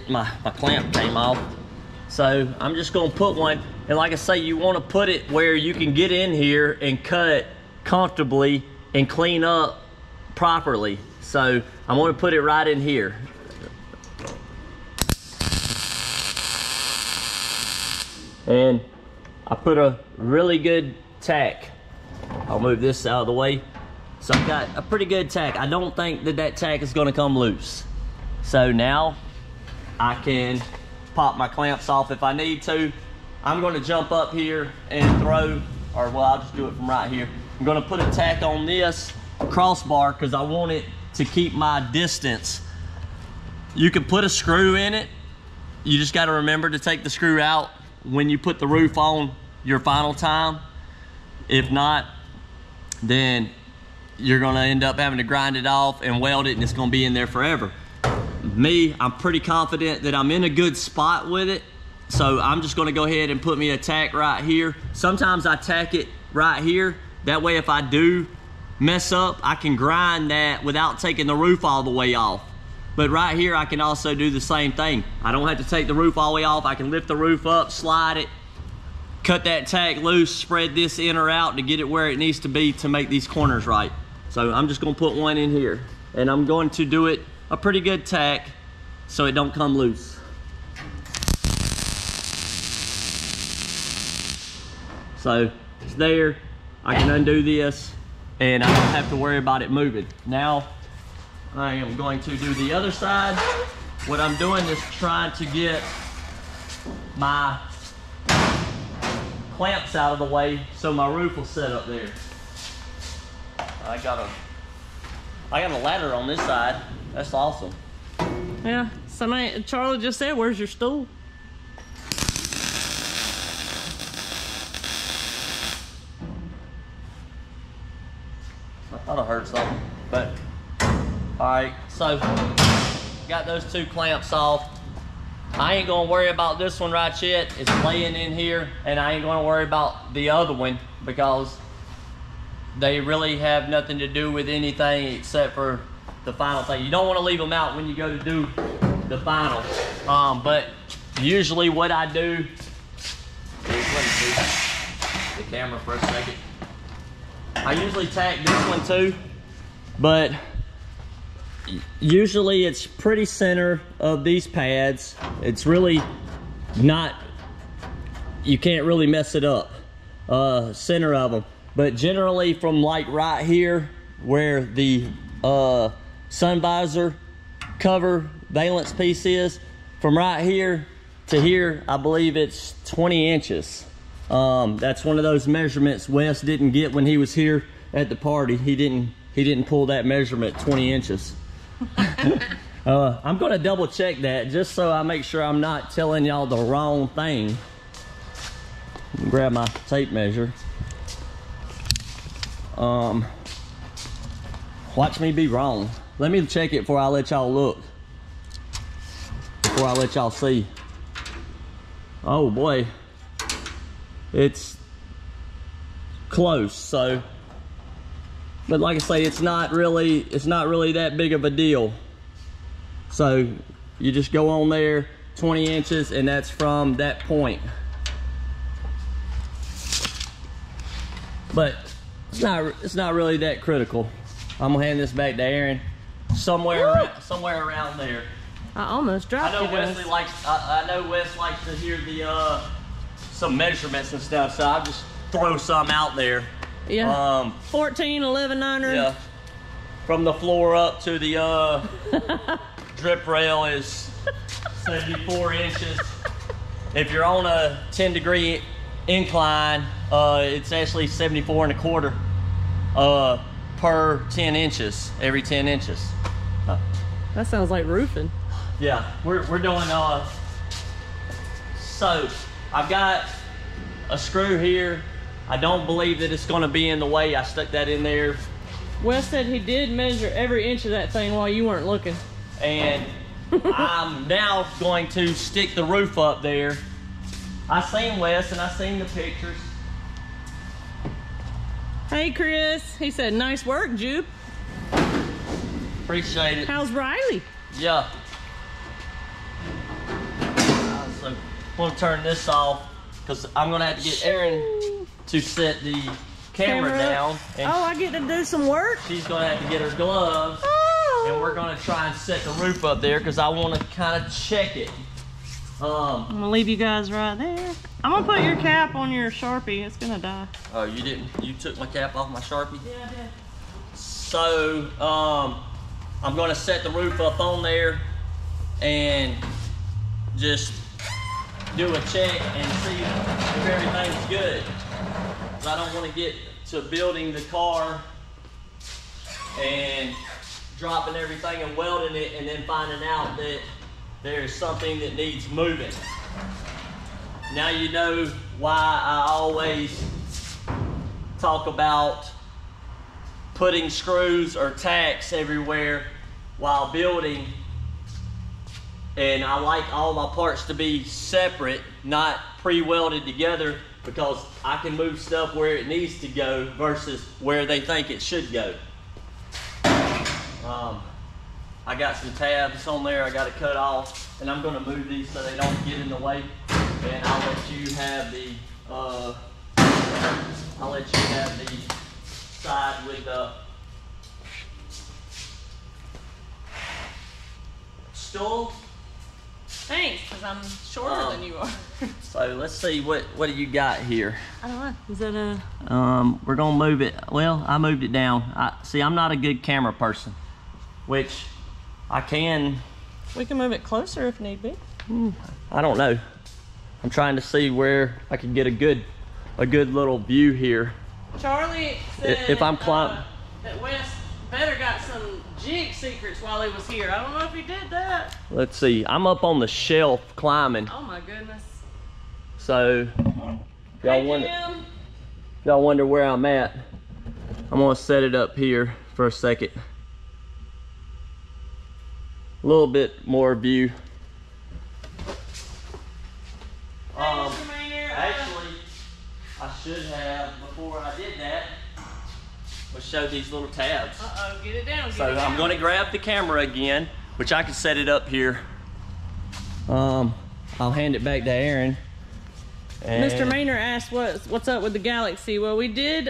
my clamp came off. So I'm just gonna put one, and like I say, you wanna put it where you can get in here and cut comfortably and clean up properly. So I'm gonna put it right in here. And I put a really good tack. I'll move this out of the way. So I've got a pretty good tack. I don't think that tack is gonna come loose. So now I can pop my clamps off if I need to. I'm gonna jump up here and throw, or well, I'll just do it from right here. I'm gonna put a tack on this crossbar because I want it to keep my distance. You can put a screw in it. You just gotta remember to take the screw out when you put the roof on your final time. If not, then you're gonna end up having to grind it off and weld it, and it's gonna be in there forever. Me, I'm pretty confident that I'm in a good spot with it, so I'm just gonna go ahead and put me a tack right here. Sometimes I tack it right here. That way if I do mess up, I can grind that without taking the roof all the way off. But right here, I can also do the same thing. I don't have to take the roof all the way off. I can lift the roof up, slide it, cut that tack loose, spread this in or out to get it where it needs to be to make these corners right. So I'm just gonna put one in here, and I'm going to do it a pretty good tack so it don't come loose. So it's there. I can undo this and I don't have to worry about it moving. Now I am going to do the other side. What I'm doing is trying to get my clamps out of the way so my roof will set up there. I got a ladder on this side. That's awesome. Yeah, Charlie just said, where's your stool? Thought I heard something. But, alright, so got those 2 clamps off. I ain't gonna worry about this one right yet. It's laying in here, and I ain't gonna worry about the other one because they really have nothing to do with anything except for the final thing. You don't want to leave them out when you go to do the final. But usually what I do is, let me see the camera for a second. I usually tack this one too, but usually it's pretty center of these pads. It's really not, you can't really mess it up, center of them. But generally from like right here where the sun visor cover valence piece is, from right here to here, I believe it's 20 inches. That's one of those measurements Wes didn't get when he was here at the party. He didn't pull that measurement, 20 inches. I'm gonna double check that just so I make sure I'm not telling y'all the wrong thing. Grab my tape measure. Watch me be wrong. Let me check it before I let y'all look. Before I let y'all see. Oh boy. It's close, so. But like I say, it's not really that big of a deal. So you just go on there, 20 inches, and that's from that point. But it's not really that critical. I'm gonna hand this back to Aaron. Somewhere around there. I almost dropped it. I know Wes likes to hear the some measurements and stuff, so I'll just throw some out there. Yeah. 14, 11-9er. Yeah. From the floor up to the drip rail is 74 inches. If you're on a 10-degree incline, it's actually 74 1/4 per 10 inches, every 10 inches. That sounds like roofing. Yeah, we're doing, so I've got a screw here. I don't believe that it's gonna be in the way. I stuck that in there. Wes said he did measure every inch of that thing while you weren't looking. And I'm now going to stick the roof up there. I seen Wes and I seen the pictures. Hey Chris, he said, nice work, Jupe. Appreciate it. How's Riley? Yeah. So I'm gonna turn this off because I'm gonna have to get Aaron to set the camera down. And oh, I get to do some work? She's gonna have to get her gloves. And we're gonna try and set the roof up there because I want to kind of check it. I'm gonna leave you guys right there. I'm gonna put your cap on your Sharpie. It's gonna die. Oh, you didn't? You took my cap off my Sharpie? Yeah, I did. So, I'm gonna set the roof up on there and just do a check and see if everything's good. I don't want to get to building the car and dropping everything and welding it and then finding out that there's something that needs moving. Now you know why I always talk about putting screws or tacks everywhere while building, and I like all my parts to be separate, not pre-welded together, because I can move stuff where it needs to go versus where they think it should go. I got some tabs on there I got to cut off, and I'm going to move these so they don't get in the way. And I'll let you have the side with the stool. Thanks, because I'm shorter than you are. So let's see what do you got here. I don't know. Is that a? We're gonna move it. Well, I moved it down. See, I'm not a good camera person, which I can. We can move it closer if need be. I don't know. I'm trying to see where I can get a good little view here. Charlie said if I'm climbing, that Wes better got some jig secrets while he was here. I don't know if he did that. Let's see. I'm up on the shelf climbing. Oh my goodness. So y'all wonder where I'm at. I'm gonna set it up here for a second. A little bit more view. Actually, I should have, before I did that, we'll show these little tabs. Get it down. So I'm gonna grab the camera again, which I can set it up here. I'll hand it back to Aaron. Mr. Maynard asked what's up with the Galaxy. Well, we did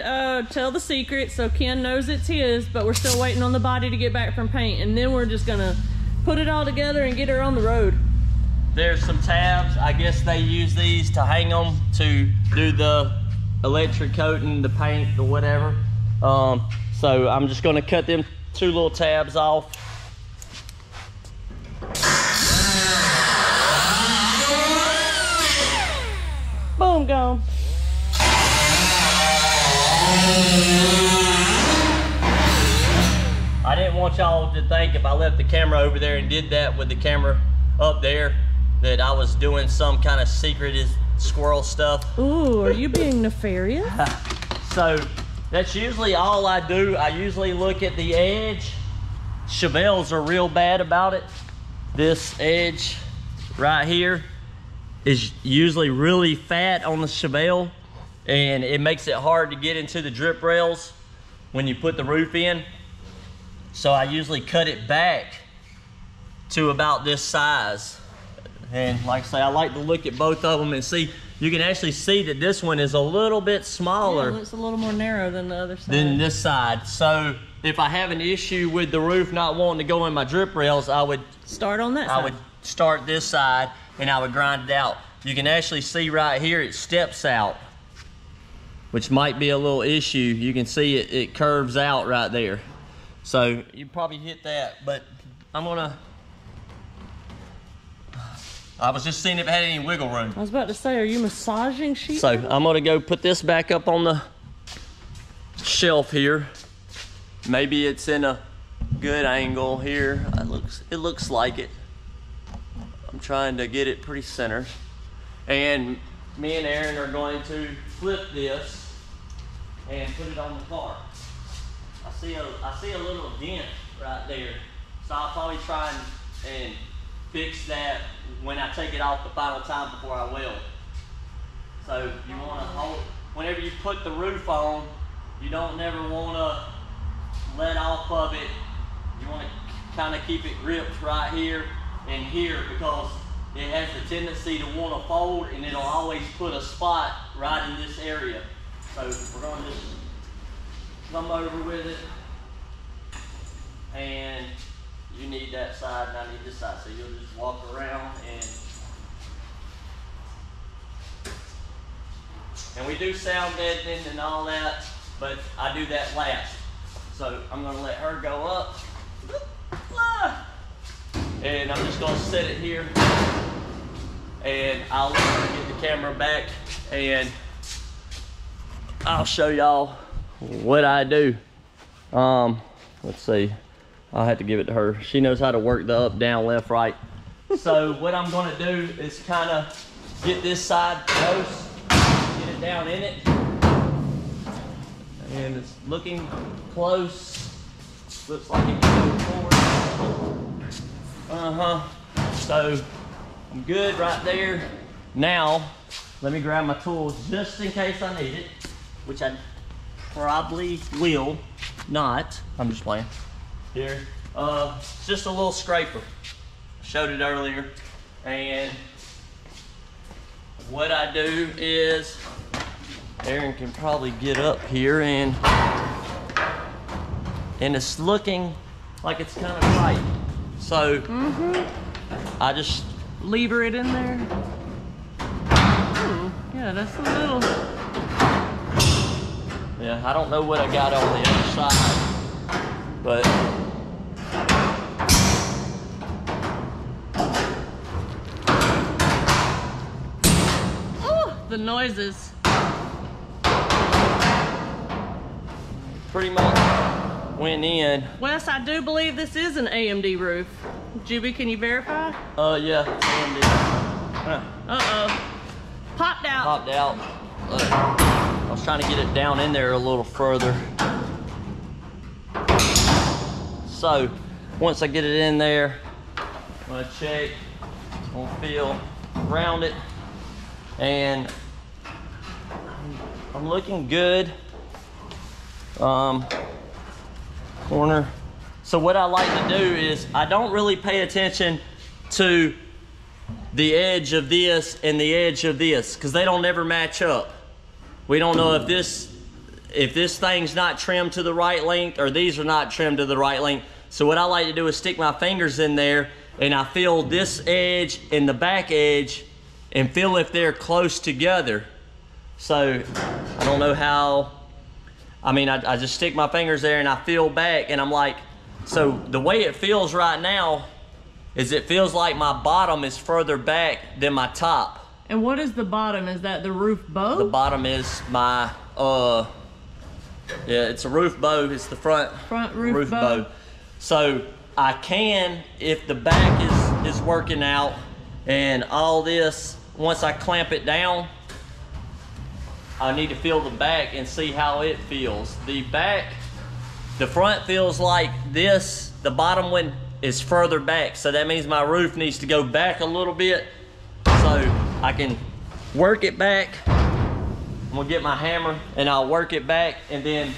tell the secret, so Ken knows it's his, but we're still waiting on the body to get back from paint, and then we're just gonna put it all together and get her on the road. There's some tabs. I guess they use these to hang them to do the electric coating, the paint, or whatever. So I'm just gonna cut them 2 little tabs off. Boom, gone. I didn't want y'all to think if I left the camera over there and did that with the camera up there that I was doing some kind of secretive squirrel stuff. Ooh, are you being nefarious? So that's usually all I do. I usually look at the edge. Chevelles are real bad about it. This edge right here is usually really fat on the Chevelle, and it makes it hard to get into the drip rails when you put the roof in. So I usually cut it back to about this size. And like I say, I like to look at both of them and see. You can actually see that this one is a little bit smaller. Yeah, it looks a little more narrow than the other side. Than this side. So if I have an issue with the roof not wanting to go in my drip rails, I would start on that side. I would start this side and I would grind it out. You can actually see right here it steps out, which might be a little issue. You can see it curves out right there. So you probably hit that, but I'm gonna, I was just seeing if it had any wiggle room. I was about to say, are you massaging sheet? So I'm gonna go put this back up on the shelf here. Maybe it's in a good angle here. It looks like it. I'm trying to get it pretty centered. And me and Aaron are going to flip this and put it on the car. I see a little dent right there. So I'll probably try and fix that when I take it off the final time before I weld. So you want to hold, whenever you put the roof on, you don't never want to let off of it. You want to kind of keep it gripped right here and here, because it has the tendency to want to fold, and it'll always put a spot right in this area. So we're going to just come over with it, and you need that side and I need this side. So you'll just walk around and we do sound deadening and all that, but I do that last. So I'm gonna let her go up. And I'm just gonna set it here, and I'll let her get the camera back and I'll show y'all what I do. Let's see, I'll have to give it to her. She knows how to work the up, down, left, right. So what I'm gonna do is kind of get this side close, get it down in it, and it's looking close. Looks like it can go forward. So I'm good right there. Now, let me grab my tools just in case I need it, which I probably will not. I'm just playing. Here, it's just a little scraper. I showed it earlier. And what I do is, Aaron can probably get up here, and it's looking like it's kind of tight. So I just lever it in there. Ooh, yeah, that's a little. Yeah, I don't know what I got on the other side, but Ooh, the noises. pretty much went in. Wes, I do believe this is an AMD roof. Juby, can you verify? Yeah, AMD. Uh-oh. Popped out. Popped out. Look, I was trying to get it down in there a little further. So once I get it in there, I'm gonna check, I'm gonna feel around it, and I'm looking good. Corner. So what I like to do is I don't really pay attention to the edge of this and the edge of this, because they don't never match up. We don't know if this thing's not trimmed to the right length or these are not trimmed to the right length. So what I like to do is stick my fingers in there and I feel this edge and the back edge and feel if they're close together. So I don't know how, I mean, I just stick my fingers there and I feel back and I'm like, so the way it feels right now is it feels like my bottom is further back than my top. And what is the bottom? Is that the roof bow? The bottom is my, yeah, it's a roof bow. It's the front roof bow. So I can, if the back is working out and all this, once I clamp it down, I need to feel the back and see how it feels. The front feels like this, the bottom one is further back. So that means my roof needs to go back a little bit so I can work it back. I'm gonna get my hammer and I'll work it back, and then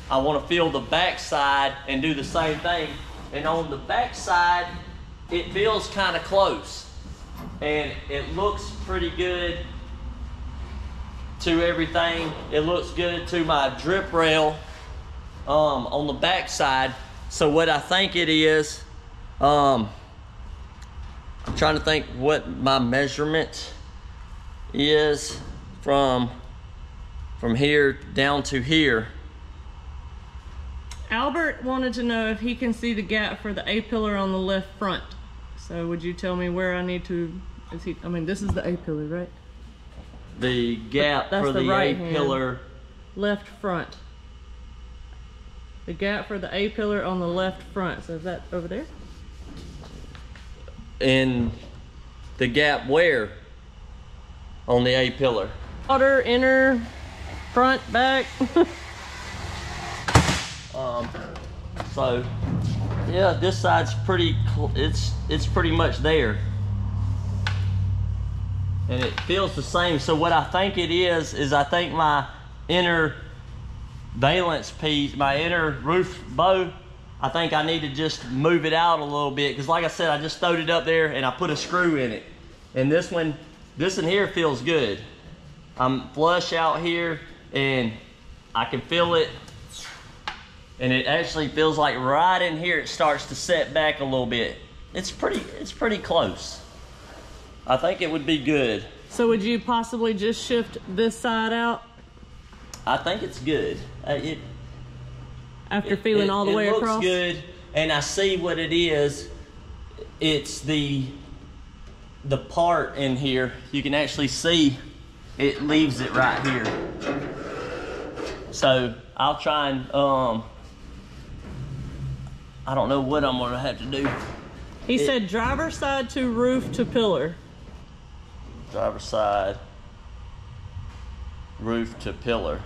I wanna feel the back side and do the same thing. And on the back side, it feels kind of close and it looks pretty good to everything. It looks good to my drip rail on the back side. So what I think it is, I'm trying to think what my measurement is from here down to here. Albert wanted to know if he can see the gap for the A-pillar on the left front. So would you tell me where I need to, I mean, this is the A-pillar, right? The gap for the A-pillar. Left front. The gap for the A-pillar on the left front. So is that over there? And the gap where? On the A-pillar. Outer, inner, front, back. So yeah, this side's pretty, it's pretty much there. And it feels the same. So what I think it is I think my inner valance piece, my inner roof bow, I think I need to just move it out a little bit, because like I said, I just throwed it up there and I put a screw in it. And this in here feels good. I'm flush out here and I can feel it, and it actually feels like right in here it starts to set back a little bit. It's pretty close. I think it would be good. So would you possibly just shift this side out? I think it's good. After feeling all the way across? It looks good, and I see what it is. It's the part in here. You can actually see it leaves it right here. So I'll try and, I don't know what I'm gonna have to do. He said driver side to roof to pillar. Driver side, roof to pillar.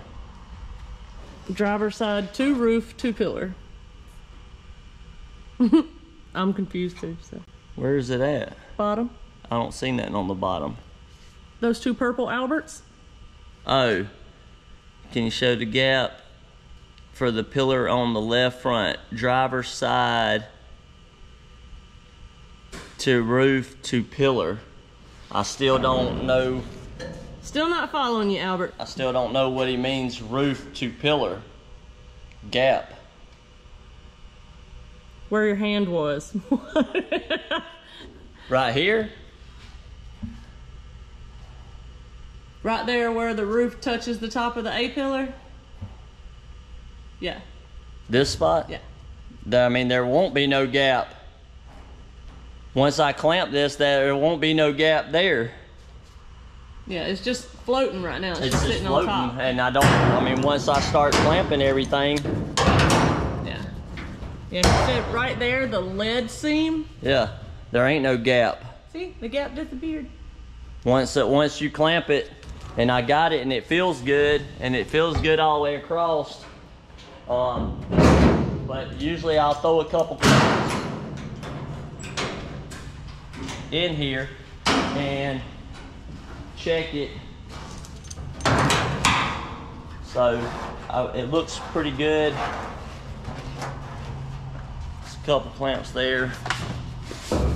Driver side to roof to pillar. I'm confused too, so. Where is it at? Bottom. I don't see nothing on the bottom. Those two purple Alberts? Oh, can you show the gap for the pillar on the left front? Driver side to roof to pillar. I still don't know. Still not following you, Albert. I still don't know what he means, roof to pillar. Gap. Where your hand was. Right here? Right there where the roof touches the top of the A-pillar? Yeah. This spot? Yeah. I mean, there won't be no gap. Once I clamp this, there won't be no gap there. Yeah, it's just floating right now. It's just sitting floating, on top. and I mean, once I start clamping everything. Yeah. Yeah, you said right there, the lead seam. Yeah, there ain't no gap. See, the gap disappeared. Once you clamp it, and I got it, and it feels good all the way across. but usually I'll throw a couple clamps in here and check it. So it looks pretty good. Just a couple clamps there.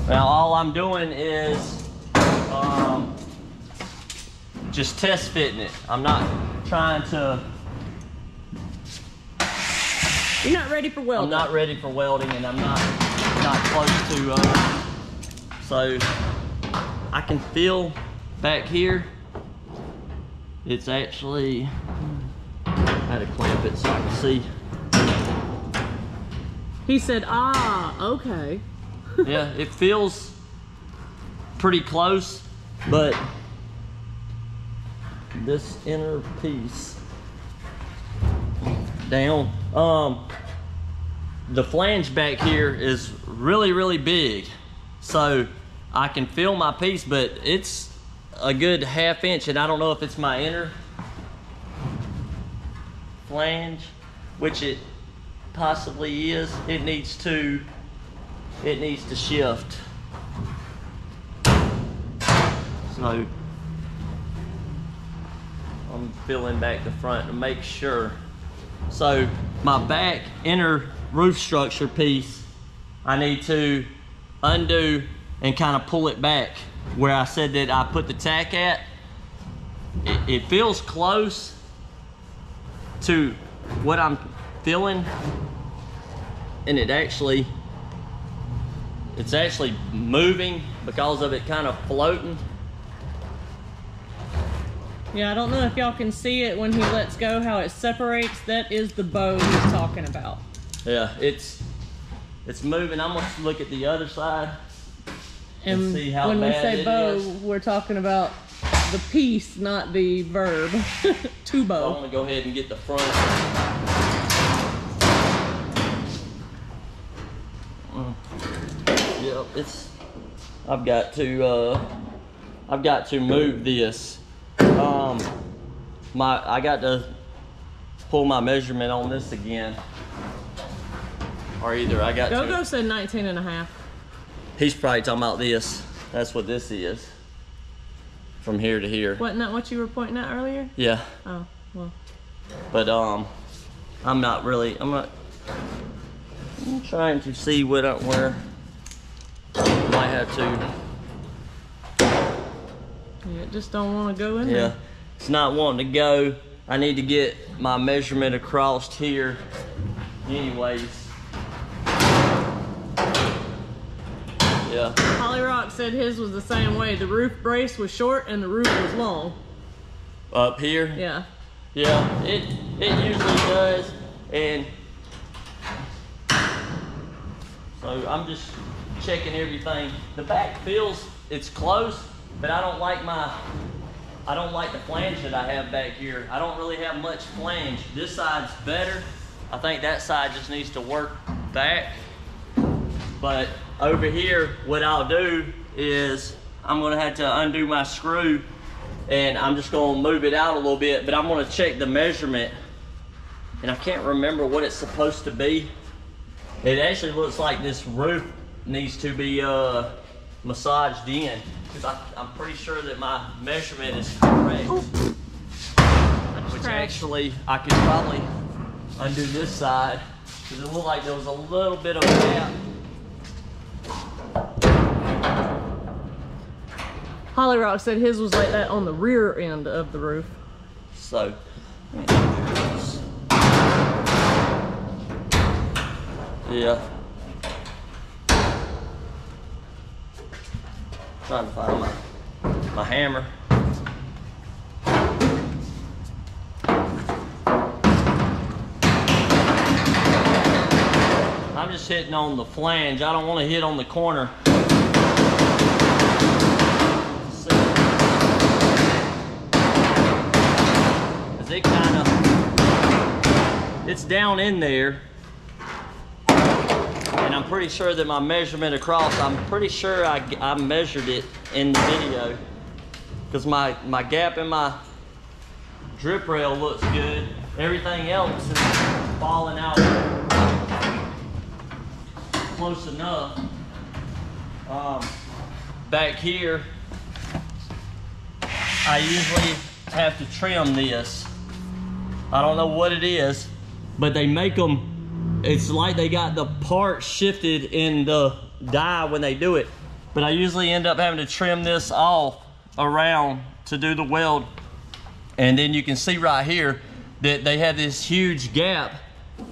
Now all I'm doing is just test fitting it. I'm not trying to. You're not ready for welding. I'm not ready for welding, and I'm not close to. So I can feel back here. It's actually. I had to clamp it so I can see. He said, "Ah, okay." Yeah, it feels pretty close, but this inner piece down, the flange back here is really big, so I can feel my piece, but it's a good 1/2 inch, and I don't know if it's my inner flange, which it possibly is. It needs to shift. So I'm feeling back the front to make sure. So my back inner roof structure piece, I need to undo and kind of pull it back where I said that I put the tack at. It feels close to what I'm feeling, and it's actually moving because of it kind of floating. Yeah, I don't know if y'all can see it when he lets go, how it separates. That is the bow he's talking about. Yeah, it's moving. I'm gonna look at the other side and see how when we bad say it bow, is. we're talking about the piece, not the verb. To bow. So I'm gonna go ahead and get the front. Yep, I've got to move this. I got to pull my measurement on this again, or either I got to. Go said 19.5. He's probably talking about this. That's what this is, from here to here. Wasn't that what you were pointing at earlier? Yeah. Oh, well. But I'm trying to see where I might have to. Yeah, just don't want to go in Yeah, there. it's not wanting to go. I need to get my measurement across here anyways. Yeah. Holly Rock said his was the same way. The roof brace was short and the roof was long. Up here? Yeah. Yeah, it usually does. And so I'm just checking everything. The back feels it's close, but I don't like the flange that I have back here. I don't really have much flange. This side's better. I think that side just needs to work back. But over here, what I'll do is I'm gonna have to undo my screw, and I'm just gonna move it out a little bit, but I'm gonna check the measurement, and I can't remember what it's supposed to be. It actually looks like this roof needs to be massaged in, because I'm pretty sure that my measurement is correct. Which actually, I could probably undo this side, because it looked like there was a little bit of a gap. Holly Rock said his was like that on the rear end of the roof. So, yeah. Trying to find my hammer. I'm just hitting on the flange. I don't want to hit on the corner. It kind of, it's down in there, and I'm pretty sure that my measurement across, I'm pretty sure I measured it in the video, because my gap in my drip rail looks good. Everything else is falling out close enough. Back here, I usually have to trim this. I don't know what it is, but they make them, it's like they got the part shifted in the die when they do it. But I usually end up having to trim this off around to do the weld. And then you can see right here that they have this huge gap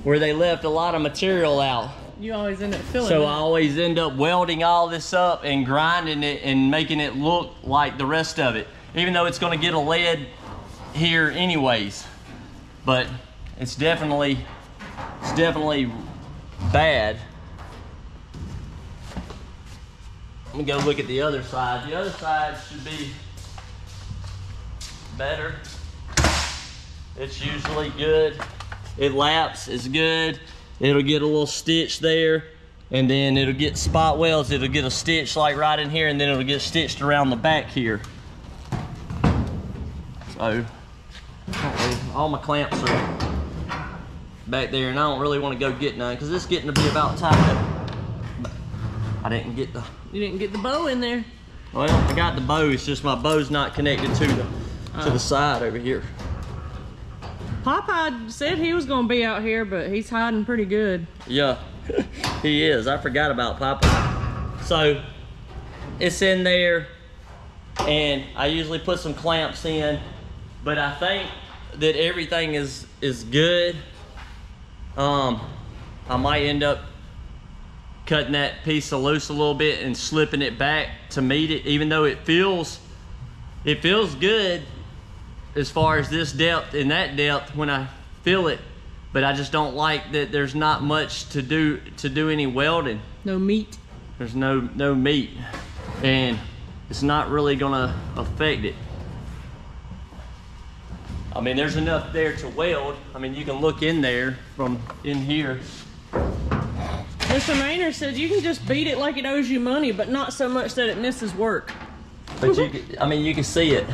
where they left a lot of material out. You always end up filling So it. I always end up welding all this up and grinding it and making it look like the rest of it, even though it's going to get a lead here anyways. But it's definitely bad. Let me go look at the other side. The other side should be better. It's usually good. It laps, it's good. It'll get a little stitch there, and then it'll get spot welds. It'll get a stitch like right in here, and then it'll get stitched around the back here. So, all my clamps are back there, and I don't really want to go get none because it's getting to be about time. I didn't get the... You didn't get the bow in there. Well, I got the bow. It's just my bow's not connected to the side over here. Popeye said he was gonna be out here, but he's hiding pretty good. Yeah, he is. I forgot about Popeye. So it's in there, and I usually put some clamps in, but I think that everything is good. I might end up cutting that piece of loose a little bit and slipping it back to meet it, even though it feels good as far as this depth and that depth when I feel it, but I just don't like that there's not much to do any welding. No meat. There's no meat, and it's not really gonna affect it. I mean, there's enough there to weld. I mean, you can look in there from in here. Mr. Maynard said you can just beat it like it owes you money, but not so much that it misses work. But you can see it,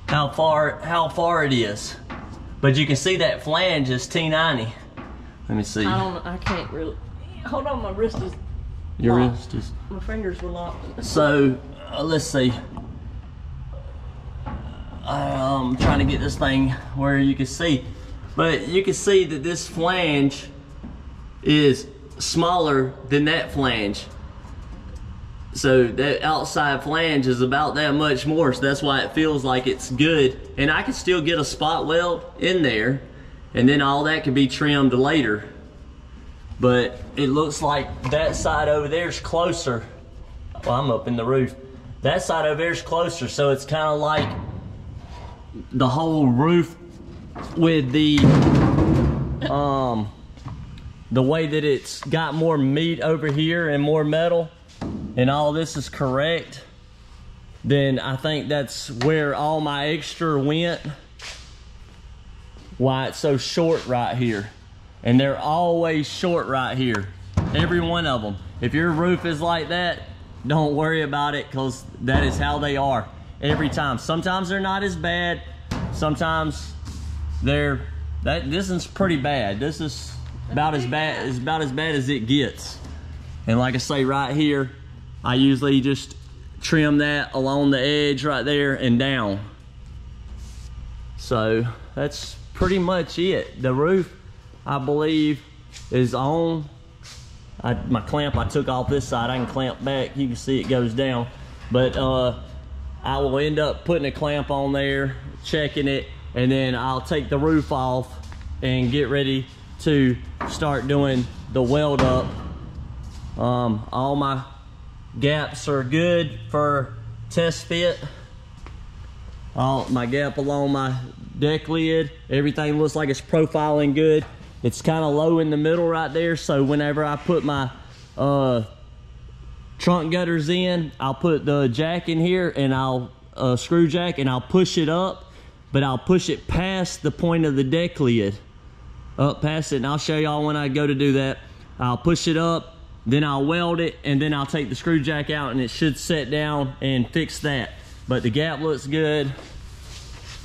how far it is. But you can see that flange is T90. Let me see. I can't really. Hold on, my wrist is Your locked. wrist is. My fingers were locked. So, let's see. I'm trying to get this thing where you can see. But you can see that this flange is smaller than that flange. So that outside flange is about that much more, so that's why it feels like it's good. And I can still get a spot weld in there, and then all that can be trimmed later. But it looks like that side over there is closer. Well, I'm up in the roof. That side over there is closer, so it's kind of like the whole roof with the way that it's got more meat over here and more metal, and all this is correct, then I think that's where all my extra went, why it's so short right here. And they're always short right here, every one of them. If your roof is like that, don't worry about it, because that is how they are every time. Sometimes they're not as bad, sometimes this is pretty bad. This is about as bad as it gets. And like I say, right here, I usually just trim that along the edge right there and down. So that's pretty much it. The roof, I believe, is on. My clamp I took off this side. I can clamp back. You can see it goes down. But I will end up putting a clamp on there, checking it, and then I'll take the roof off and get ready to start doing the weld up. All my gaps are good for test fit. All my gap along my deck lid, everything looks like it's profiling good. It's kind of low in the middle right there, so whenever I put my trunk gutters in, I'll put the jack in here, and I'll screw jack, and I'll push it up, but I'll push it past the point of the deck lid, up past it, and I'll show y'all when I go to do that. I'll push it up, then I'll weld it, and then I'll take the screw jack out, and it should set down and fix that. But the gap looks good.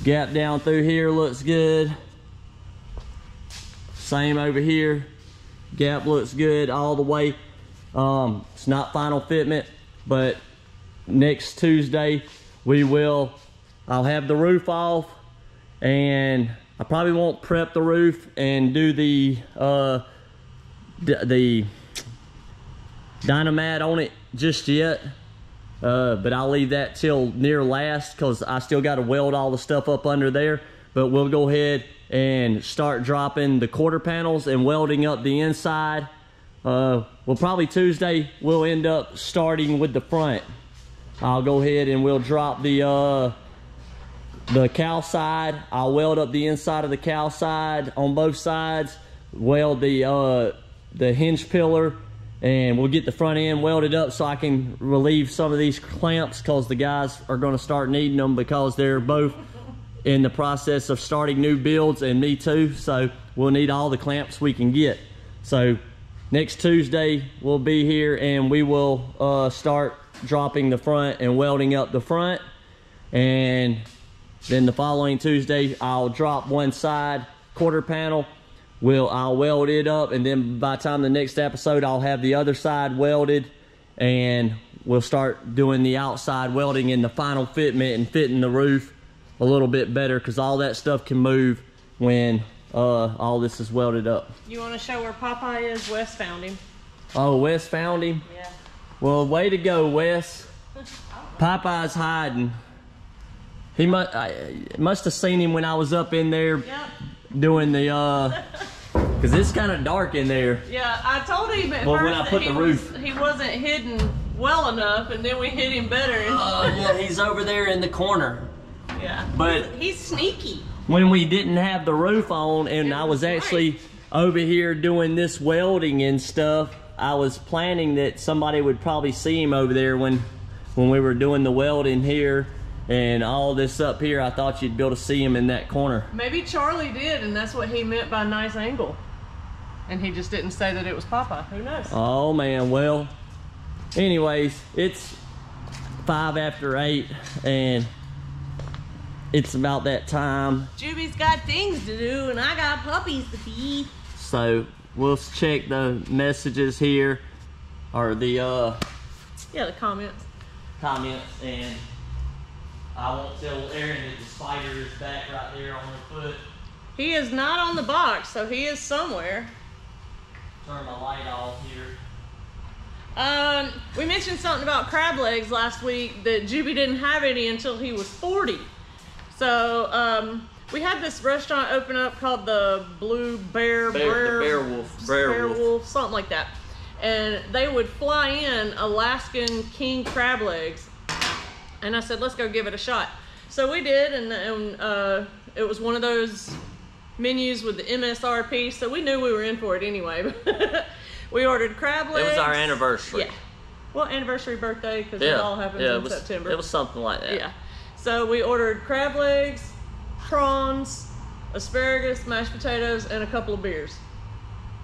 Gap down through here looks good. Same over here. Gap looks good all the way. It's not final fitment, but next Tuesday I'll have the roof off, and I probably won't prep the roof and do the Dynamat on it just yet. But I'll leave that till near last, because I still got to weld all the stuff up under there. But we'll go ahead and start dropping the quarter panels and welding up the inside. Well, probably Tuesday we'll end up starting with the front. I'll go ahead and we'll drop the cowl side. I'll weld up the inside of the cowl side on both sides, weld the hinge pillar, and we'll get the front end welded up so I can relieve some of these clamps, because the guys are going to start needing them, because they're both in the process of starting new builds, and me too. So we'll need all the clamps we can get. So next Tuesday we'll be here, and we will start dropping the front and welding up the front. And then the following Tuesday I'll drop one side quarter panel. I'll weld it up, and then by the time the next episode I'll have the other side welded, and we'll start doing the outside welding in the final fitment and fitting the roof a little bit better, because all that stuff can move when all this is welded up. You want to show where Popeye is? Wes found him. Oh, Wes found him? Yeah. Well, way to go, Wes. Popeye's hiding. He must have seen him when I was up in there. Yep. Doing the because it's kind of dark in there. Yeah, I told him at well, first when I put the roof, he wasn't hidden well enough, and then we hit him better. Yeah, he's over there in the corner. Yeah, but he's sneaky. When we didn't have the roof on, and I was actually over here doing this welding and stuff, I was planning that somebody would probably see him over there when we were doing the welding here. And all this up here, I thought you'd be able to see him in that corner. Maybe Charlie did, and that's what he meant by nice angle. And he just didn't say that it was Popeye. Who knows? Oh man, well, anyways, it's 5 after 8, and it's about that time. Juby's got things to do, and I got puppies to feed. So we'll check the messages here, or the yeah, the comments, and I won't tell Aaron that the spider is back right there on her foot. He is not on the box, so he is somewhere. Turn my light off here. We mentioned something about crab legs last week, that Juby didn't have any until he was 40. So we had this restaurant open up called the Blue Bear, Bear Wolf, something like that. And they would fly in Alaskan king crab legs. And I said, let's go give it a shot. So we did, and it was one of those menus with the MSRP, so we knew we were in for it anyway. We ordered crab legs. It was our anniversary. Yeah. Well, anniversary, birthday, because it all happened in September. It was something like that. Yeah. So we ordered crab legs, prawns, asparagus, mashed potatoes, and a couple of beers.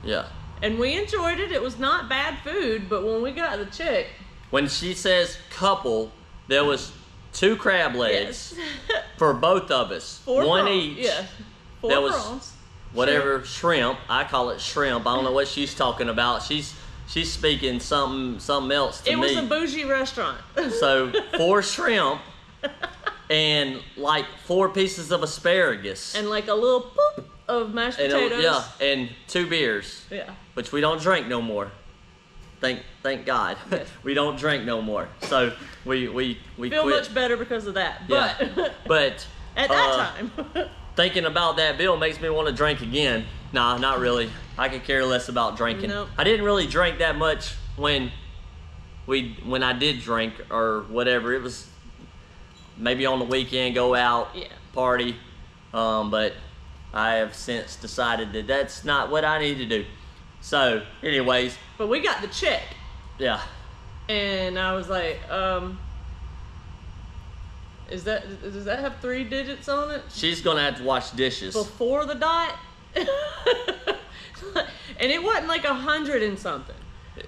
Yeah. And we enjoyed it. It was not bad food, but when we got the check. When she says couple, there was 2 crab legs for both of us. 4 one prawns. each. Yeah. 4 there was prawns. Whatever shrimp. I call it shrimp. I don't know what she's talking about. She's speaking something else to me. It was a bougie restaurant. So 4 shrimp and like 4 pieces of asparagus. And like a little poop of mashed potatoes. And 2 beers. Yeah. Which we don't drink no more. Thank God. Yes. We don't drink no more. So we feel quit. Much better because of that. But yeah. But at that time. Thinking about that bill makes me want to drink again. Nah, not really. I could care less about drinking. Nope. I didn't really drink that much when I did drink or whatever. It was maybe on the weekend, go out, party. But I have since decided that that's not what I need to do. So, anyways. But we got the check. Yeah. And I was like, does that have 3 digits on it? She's gonna have to wash dishes. Before the dot? And it wasn't like 100 and something.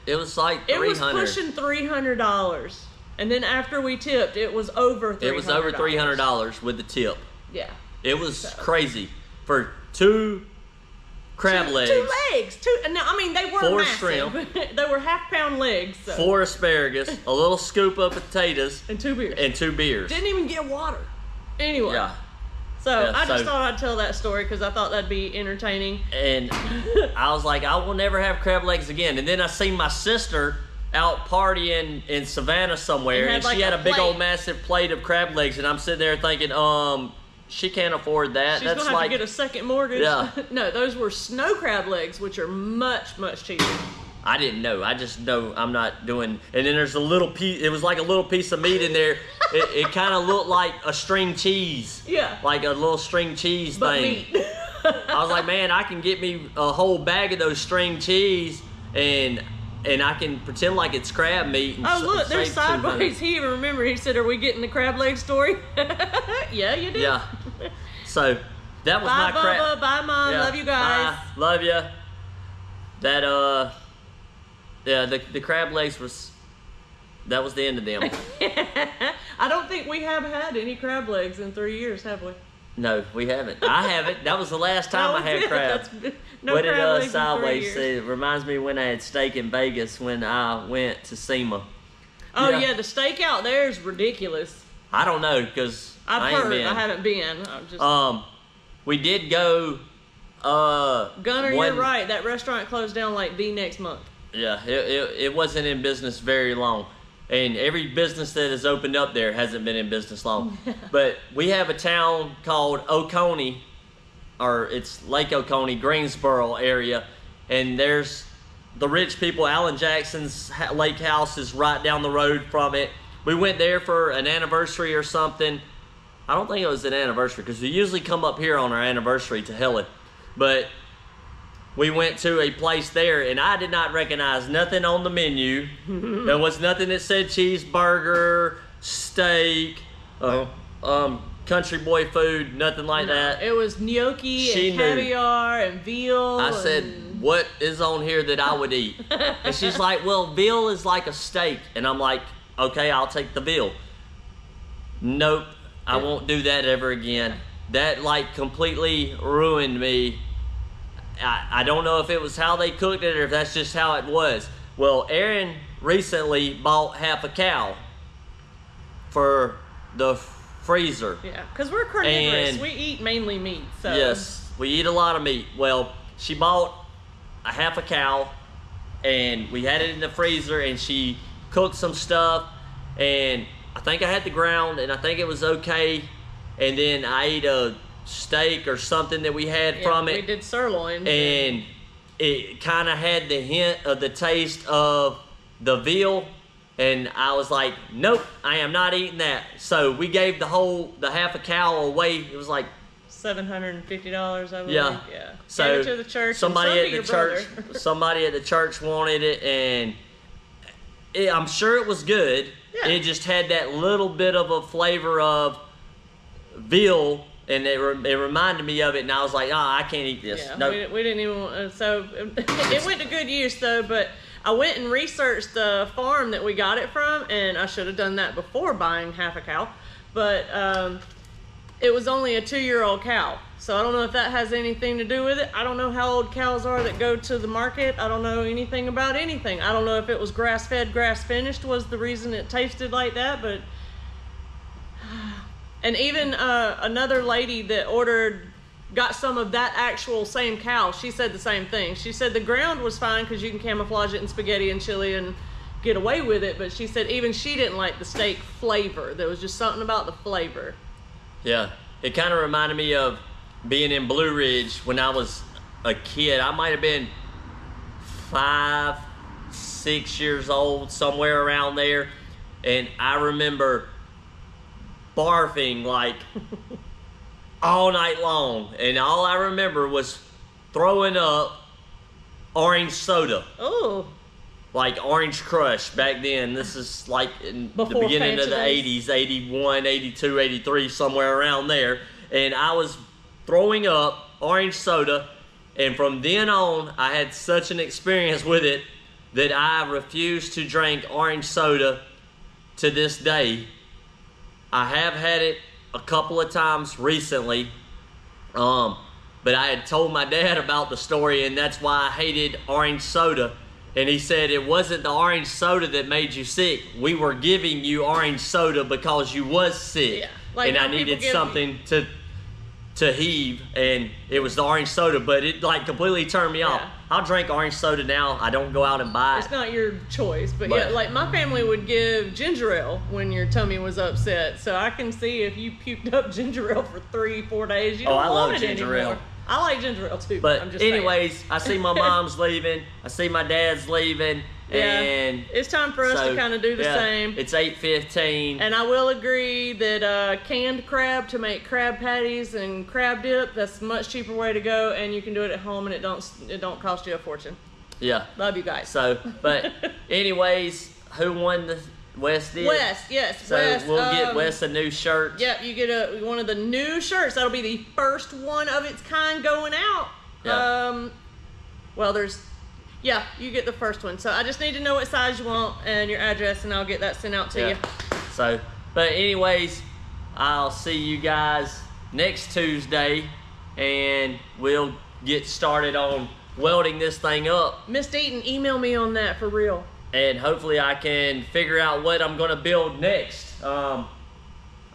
It was like $300. It was pushing $300. And then after we tipped, it was over $300. It was over $300 with the tip. Yeah. It was crazy. For 2 crab legs. 2 legs. No, I mean, they were 4 massive. shrimp. They were half-pound legs. So. 4 asparagus, a little scoop of potatoes, and 2 beers. And 2 beers. Didn't even get water. Anyway. Yeah. So I just thought I'd tell that story because I thought that'd be entertaining. And I was like, I will never have crab legs again. And then I seen my sister out partying in Savannah somewhere, and she had a big old massive plate of crab legs, and I'm sitting there thinking, she can't afford that. She's gonna have to get a second mortgage. Yeah. No, those were snow crab legs, which are much, much cheaper. I didn't know. I just know I'm not doing. And then there's a little piece. It was like a little piece of meat in there. It kind of looked like a string cheese. Yeah. Like a little string cheese but thing. Meat. I was like, man, I can get me a whole bag of those string cheese, and I can pretend like it's crab meat. And look, they're sideways. He even remembered. He said, "Are we getting the crab leg story?" Yeah, you did. Yeah. So that was bye, my crab. Bye, Mom. Yeah. Love you guys. Bye. Love you. That yeah, the crab legs that was the end of them. I don't think we have had any crab legs in 3 years, have we? No, we haven't. I haven't. That was the last time I had crab. No crab legs sideways. in 3 years. It reminds me when I had steak in Vegas when I went to SEMA. Oh yeah, the steak out there is ridiculous. I don't know because I've heard. I haven't been. I'm just. We did go. Gunner, you're right. That restaurant closed down like the next month. Yeah, it wasn't in business very long. And every business that has opened up there hasn't been in business long. But we have a town called Oconee, or it's Lake Oconee, Greensboro area. And there's the rich people. Alan Jackson's lake house is right down the road from it. We went there for an anniversary or something. I don't think it was an anniversary because we usually come up here on our anniversary to Helen. But we went to a place there, and I did not recognize nothing on the menu. There was nothing that said cheeseburger, steak, country boy food, nothing like that. It was gnocchi and caviar and veal. I said, what is on here that I would eat? And she's like, well, veal is like a steak. And I'm like, okay, I'll take the veal. Nope, I won't do that ever again. That like completely ruined me. I don't know if it was how they cooked it or if that's just how it was. Well, Aaron recently bought half a cow for the freezer. Yeah, because we're carnivorous. We eat mainly meat. So. Yes, we eat a lot of meat. Well, she bought a half a cow, and we had it in the freezer, and she cooked some stuff, and I think I had the ground, and I think it was okay, and then I ate a steak or something that we had from it. We did sirloin. And it kind of had the hint of the taste of the veal. And I was like, nope, I am not eating that. So we gave the half a cow away. It was like $750, I believe. Yeah. So gave it to the church. Somebody at the church wanted it, and I'm sure it was good. Yeah. It just had that little bit of a flavor of veal. And it reminded me of it, and I was like, oh, I can't eat this. Yeah, nope. we didn't even, so it went to good use though, but I went and researched the farm that we got it from, and I should have done that before buying half a cow, but it was only a 2-year-old cow. So I don't know if that has anything to do with it. I don't know how old cows are that go to the market. I don't know anything about anything. I don't know if it was grass-fed, grass-finished was the reason it tasted like that, but... And even another lady that got some of that actual same cow, she said the same thing. She said the ground was fine because you can camouflage it in spaghetti and chili and get away with it, but she said even she didn't like the steak flavor. There was just something about the flavor. Yeah, it kind of reminded me of being in Blue Ridge when I was a kid. I might have been 5, 6 years old, somewhere around there, and I remember barfing like all night long, and all I remember was throwing up orange soda. Oh, like Orange Crush back then. This is like in the beginning of the 80s, 81, 82, 83, somewhere around there. And I was throwing up orange soda, and from then on I had such an experience with it that I refused to drink orange soda to this day. I have had it a couple of times recently, but I had told my dad about the story, and that's why I hated orange soda. And he said it wasn't the orange soda that made you sick. We were giving you orange soda because you was sick. Yeah. Like and I needed something to heave, and it was the orange soda, but it like completely turned me off. I'll drink orange soda now. I don't go out and buy it. It's not your choice, but yeah, like my family would give ginger ale when your tummy was upset. So I can see if you puked up ginger ale for 3-4 days, you don't I want love it ginger anymore. ale. I like ginger ale too. But I'm just anyways, saying. I see my mom's leaving. I see my dad's leaving. Yeah, and it's time for us to kind of do the same. It's 8:15. And I will agree that canned crab to make crab patties and crab dip, that's a much cheaper way to go, and you can do it at home, and it don't cost you a fortune. Yeah. Love you guys. So, but anyways, who won the Wes did? Wes, yes. So Wes, we'll get Wes a new shirt. Yep, you get one of the new shirts. That'll be the first one of its kind going out. Yeah. Well, you get the first one. So I just need to know what size you want and your address, and I'll get that sent out to you. So, but anyways, I'll see you guys next Tuesday, and we'll get started on welding this thing up. Miss Deaton, email me on that for real. And hopefully I can figure out what I'm gonna build next. I'm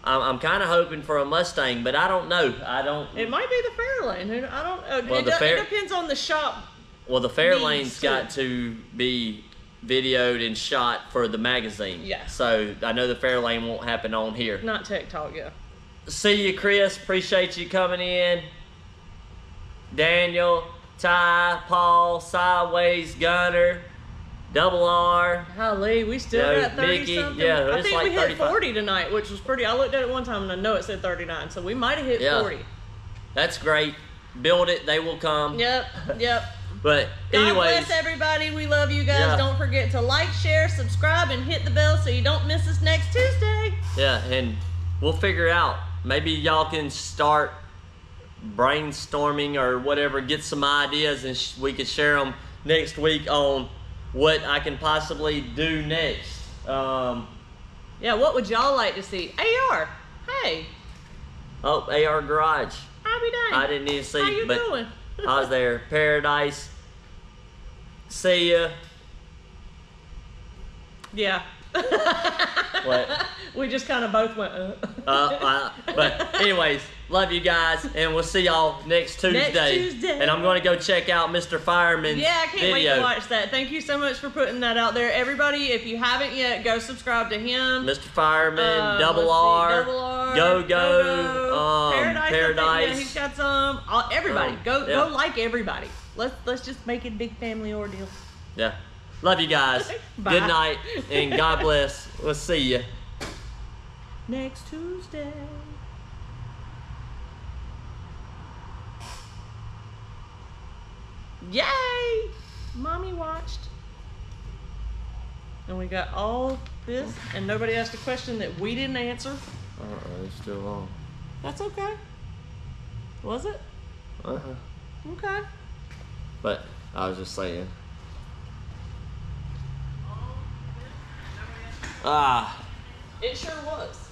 kind of hoping for a Mustang, but I don't know. It might be the Fairlane. I don't. Well, it depends on the shop. Well, the Fairlane's got to be videoed and shot for the magazine. Yeah. So I know the Fairlane won't happen on here. Not Tech Talk, yeah. See you, Chris. Appreciate you coming in. Daniel, Ty, Paul, Sideways, Gunner, Double R. Golly, we still got 30 Mickey, something. yeah, I think like we hit 35. 40 tonight, which was pretty. I looked at it one time and I know it said 39, so we might have hit 40. That's great. Build it, they will come. Yep. But God anyways, bless everybody. We love you guys. Yeah. Don't forget to like, share, subscribe, and hit the bell so you don't miss us next Tuesday. yeah, and we'll figure out. Maybe y'all can start brainstorming or whatever, get some ideas, and we could share them next week on what I can possibly do next. Yeah, what would y'all like to see? AR, hey. Oh, AR Garage. I'll be dang. I didn't even see, How you but doing? I was there. Paradise. See ya. Yeah. What? We just kind of both went. But anyways, love you guys, and we'll see y'all next Tuesday. Next Tuesday. And I'm going to go check out Mr. Fireman's Yeah, I can't wait video. to watch that. Thank you so much for putting that out there. Everybody, if you haven't yet, go subscribe to him. Mr. Fireman, Double let's R, see, Double R, Go, Paradise. Yeah, he's got some. Everybody, go yeah. like everybody. Let's just make it a big family ordeal. Yeah. Love you guys. Bye. Good night, and God bless. We'll see you next Tuesday. Yay! Mommy watched. And we got all this, and nobody asked a question that we didn't answer. It's still on. That's okay. Was it? Okay. But I was just saying. It sure was.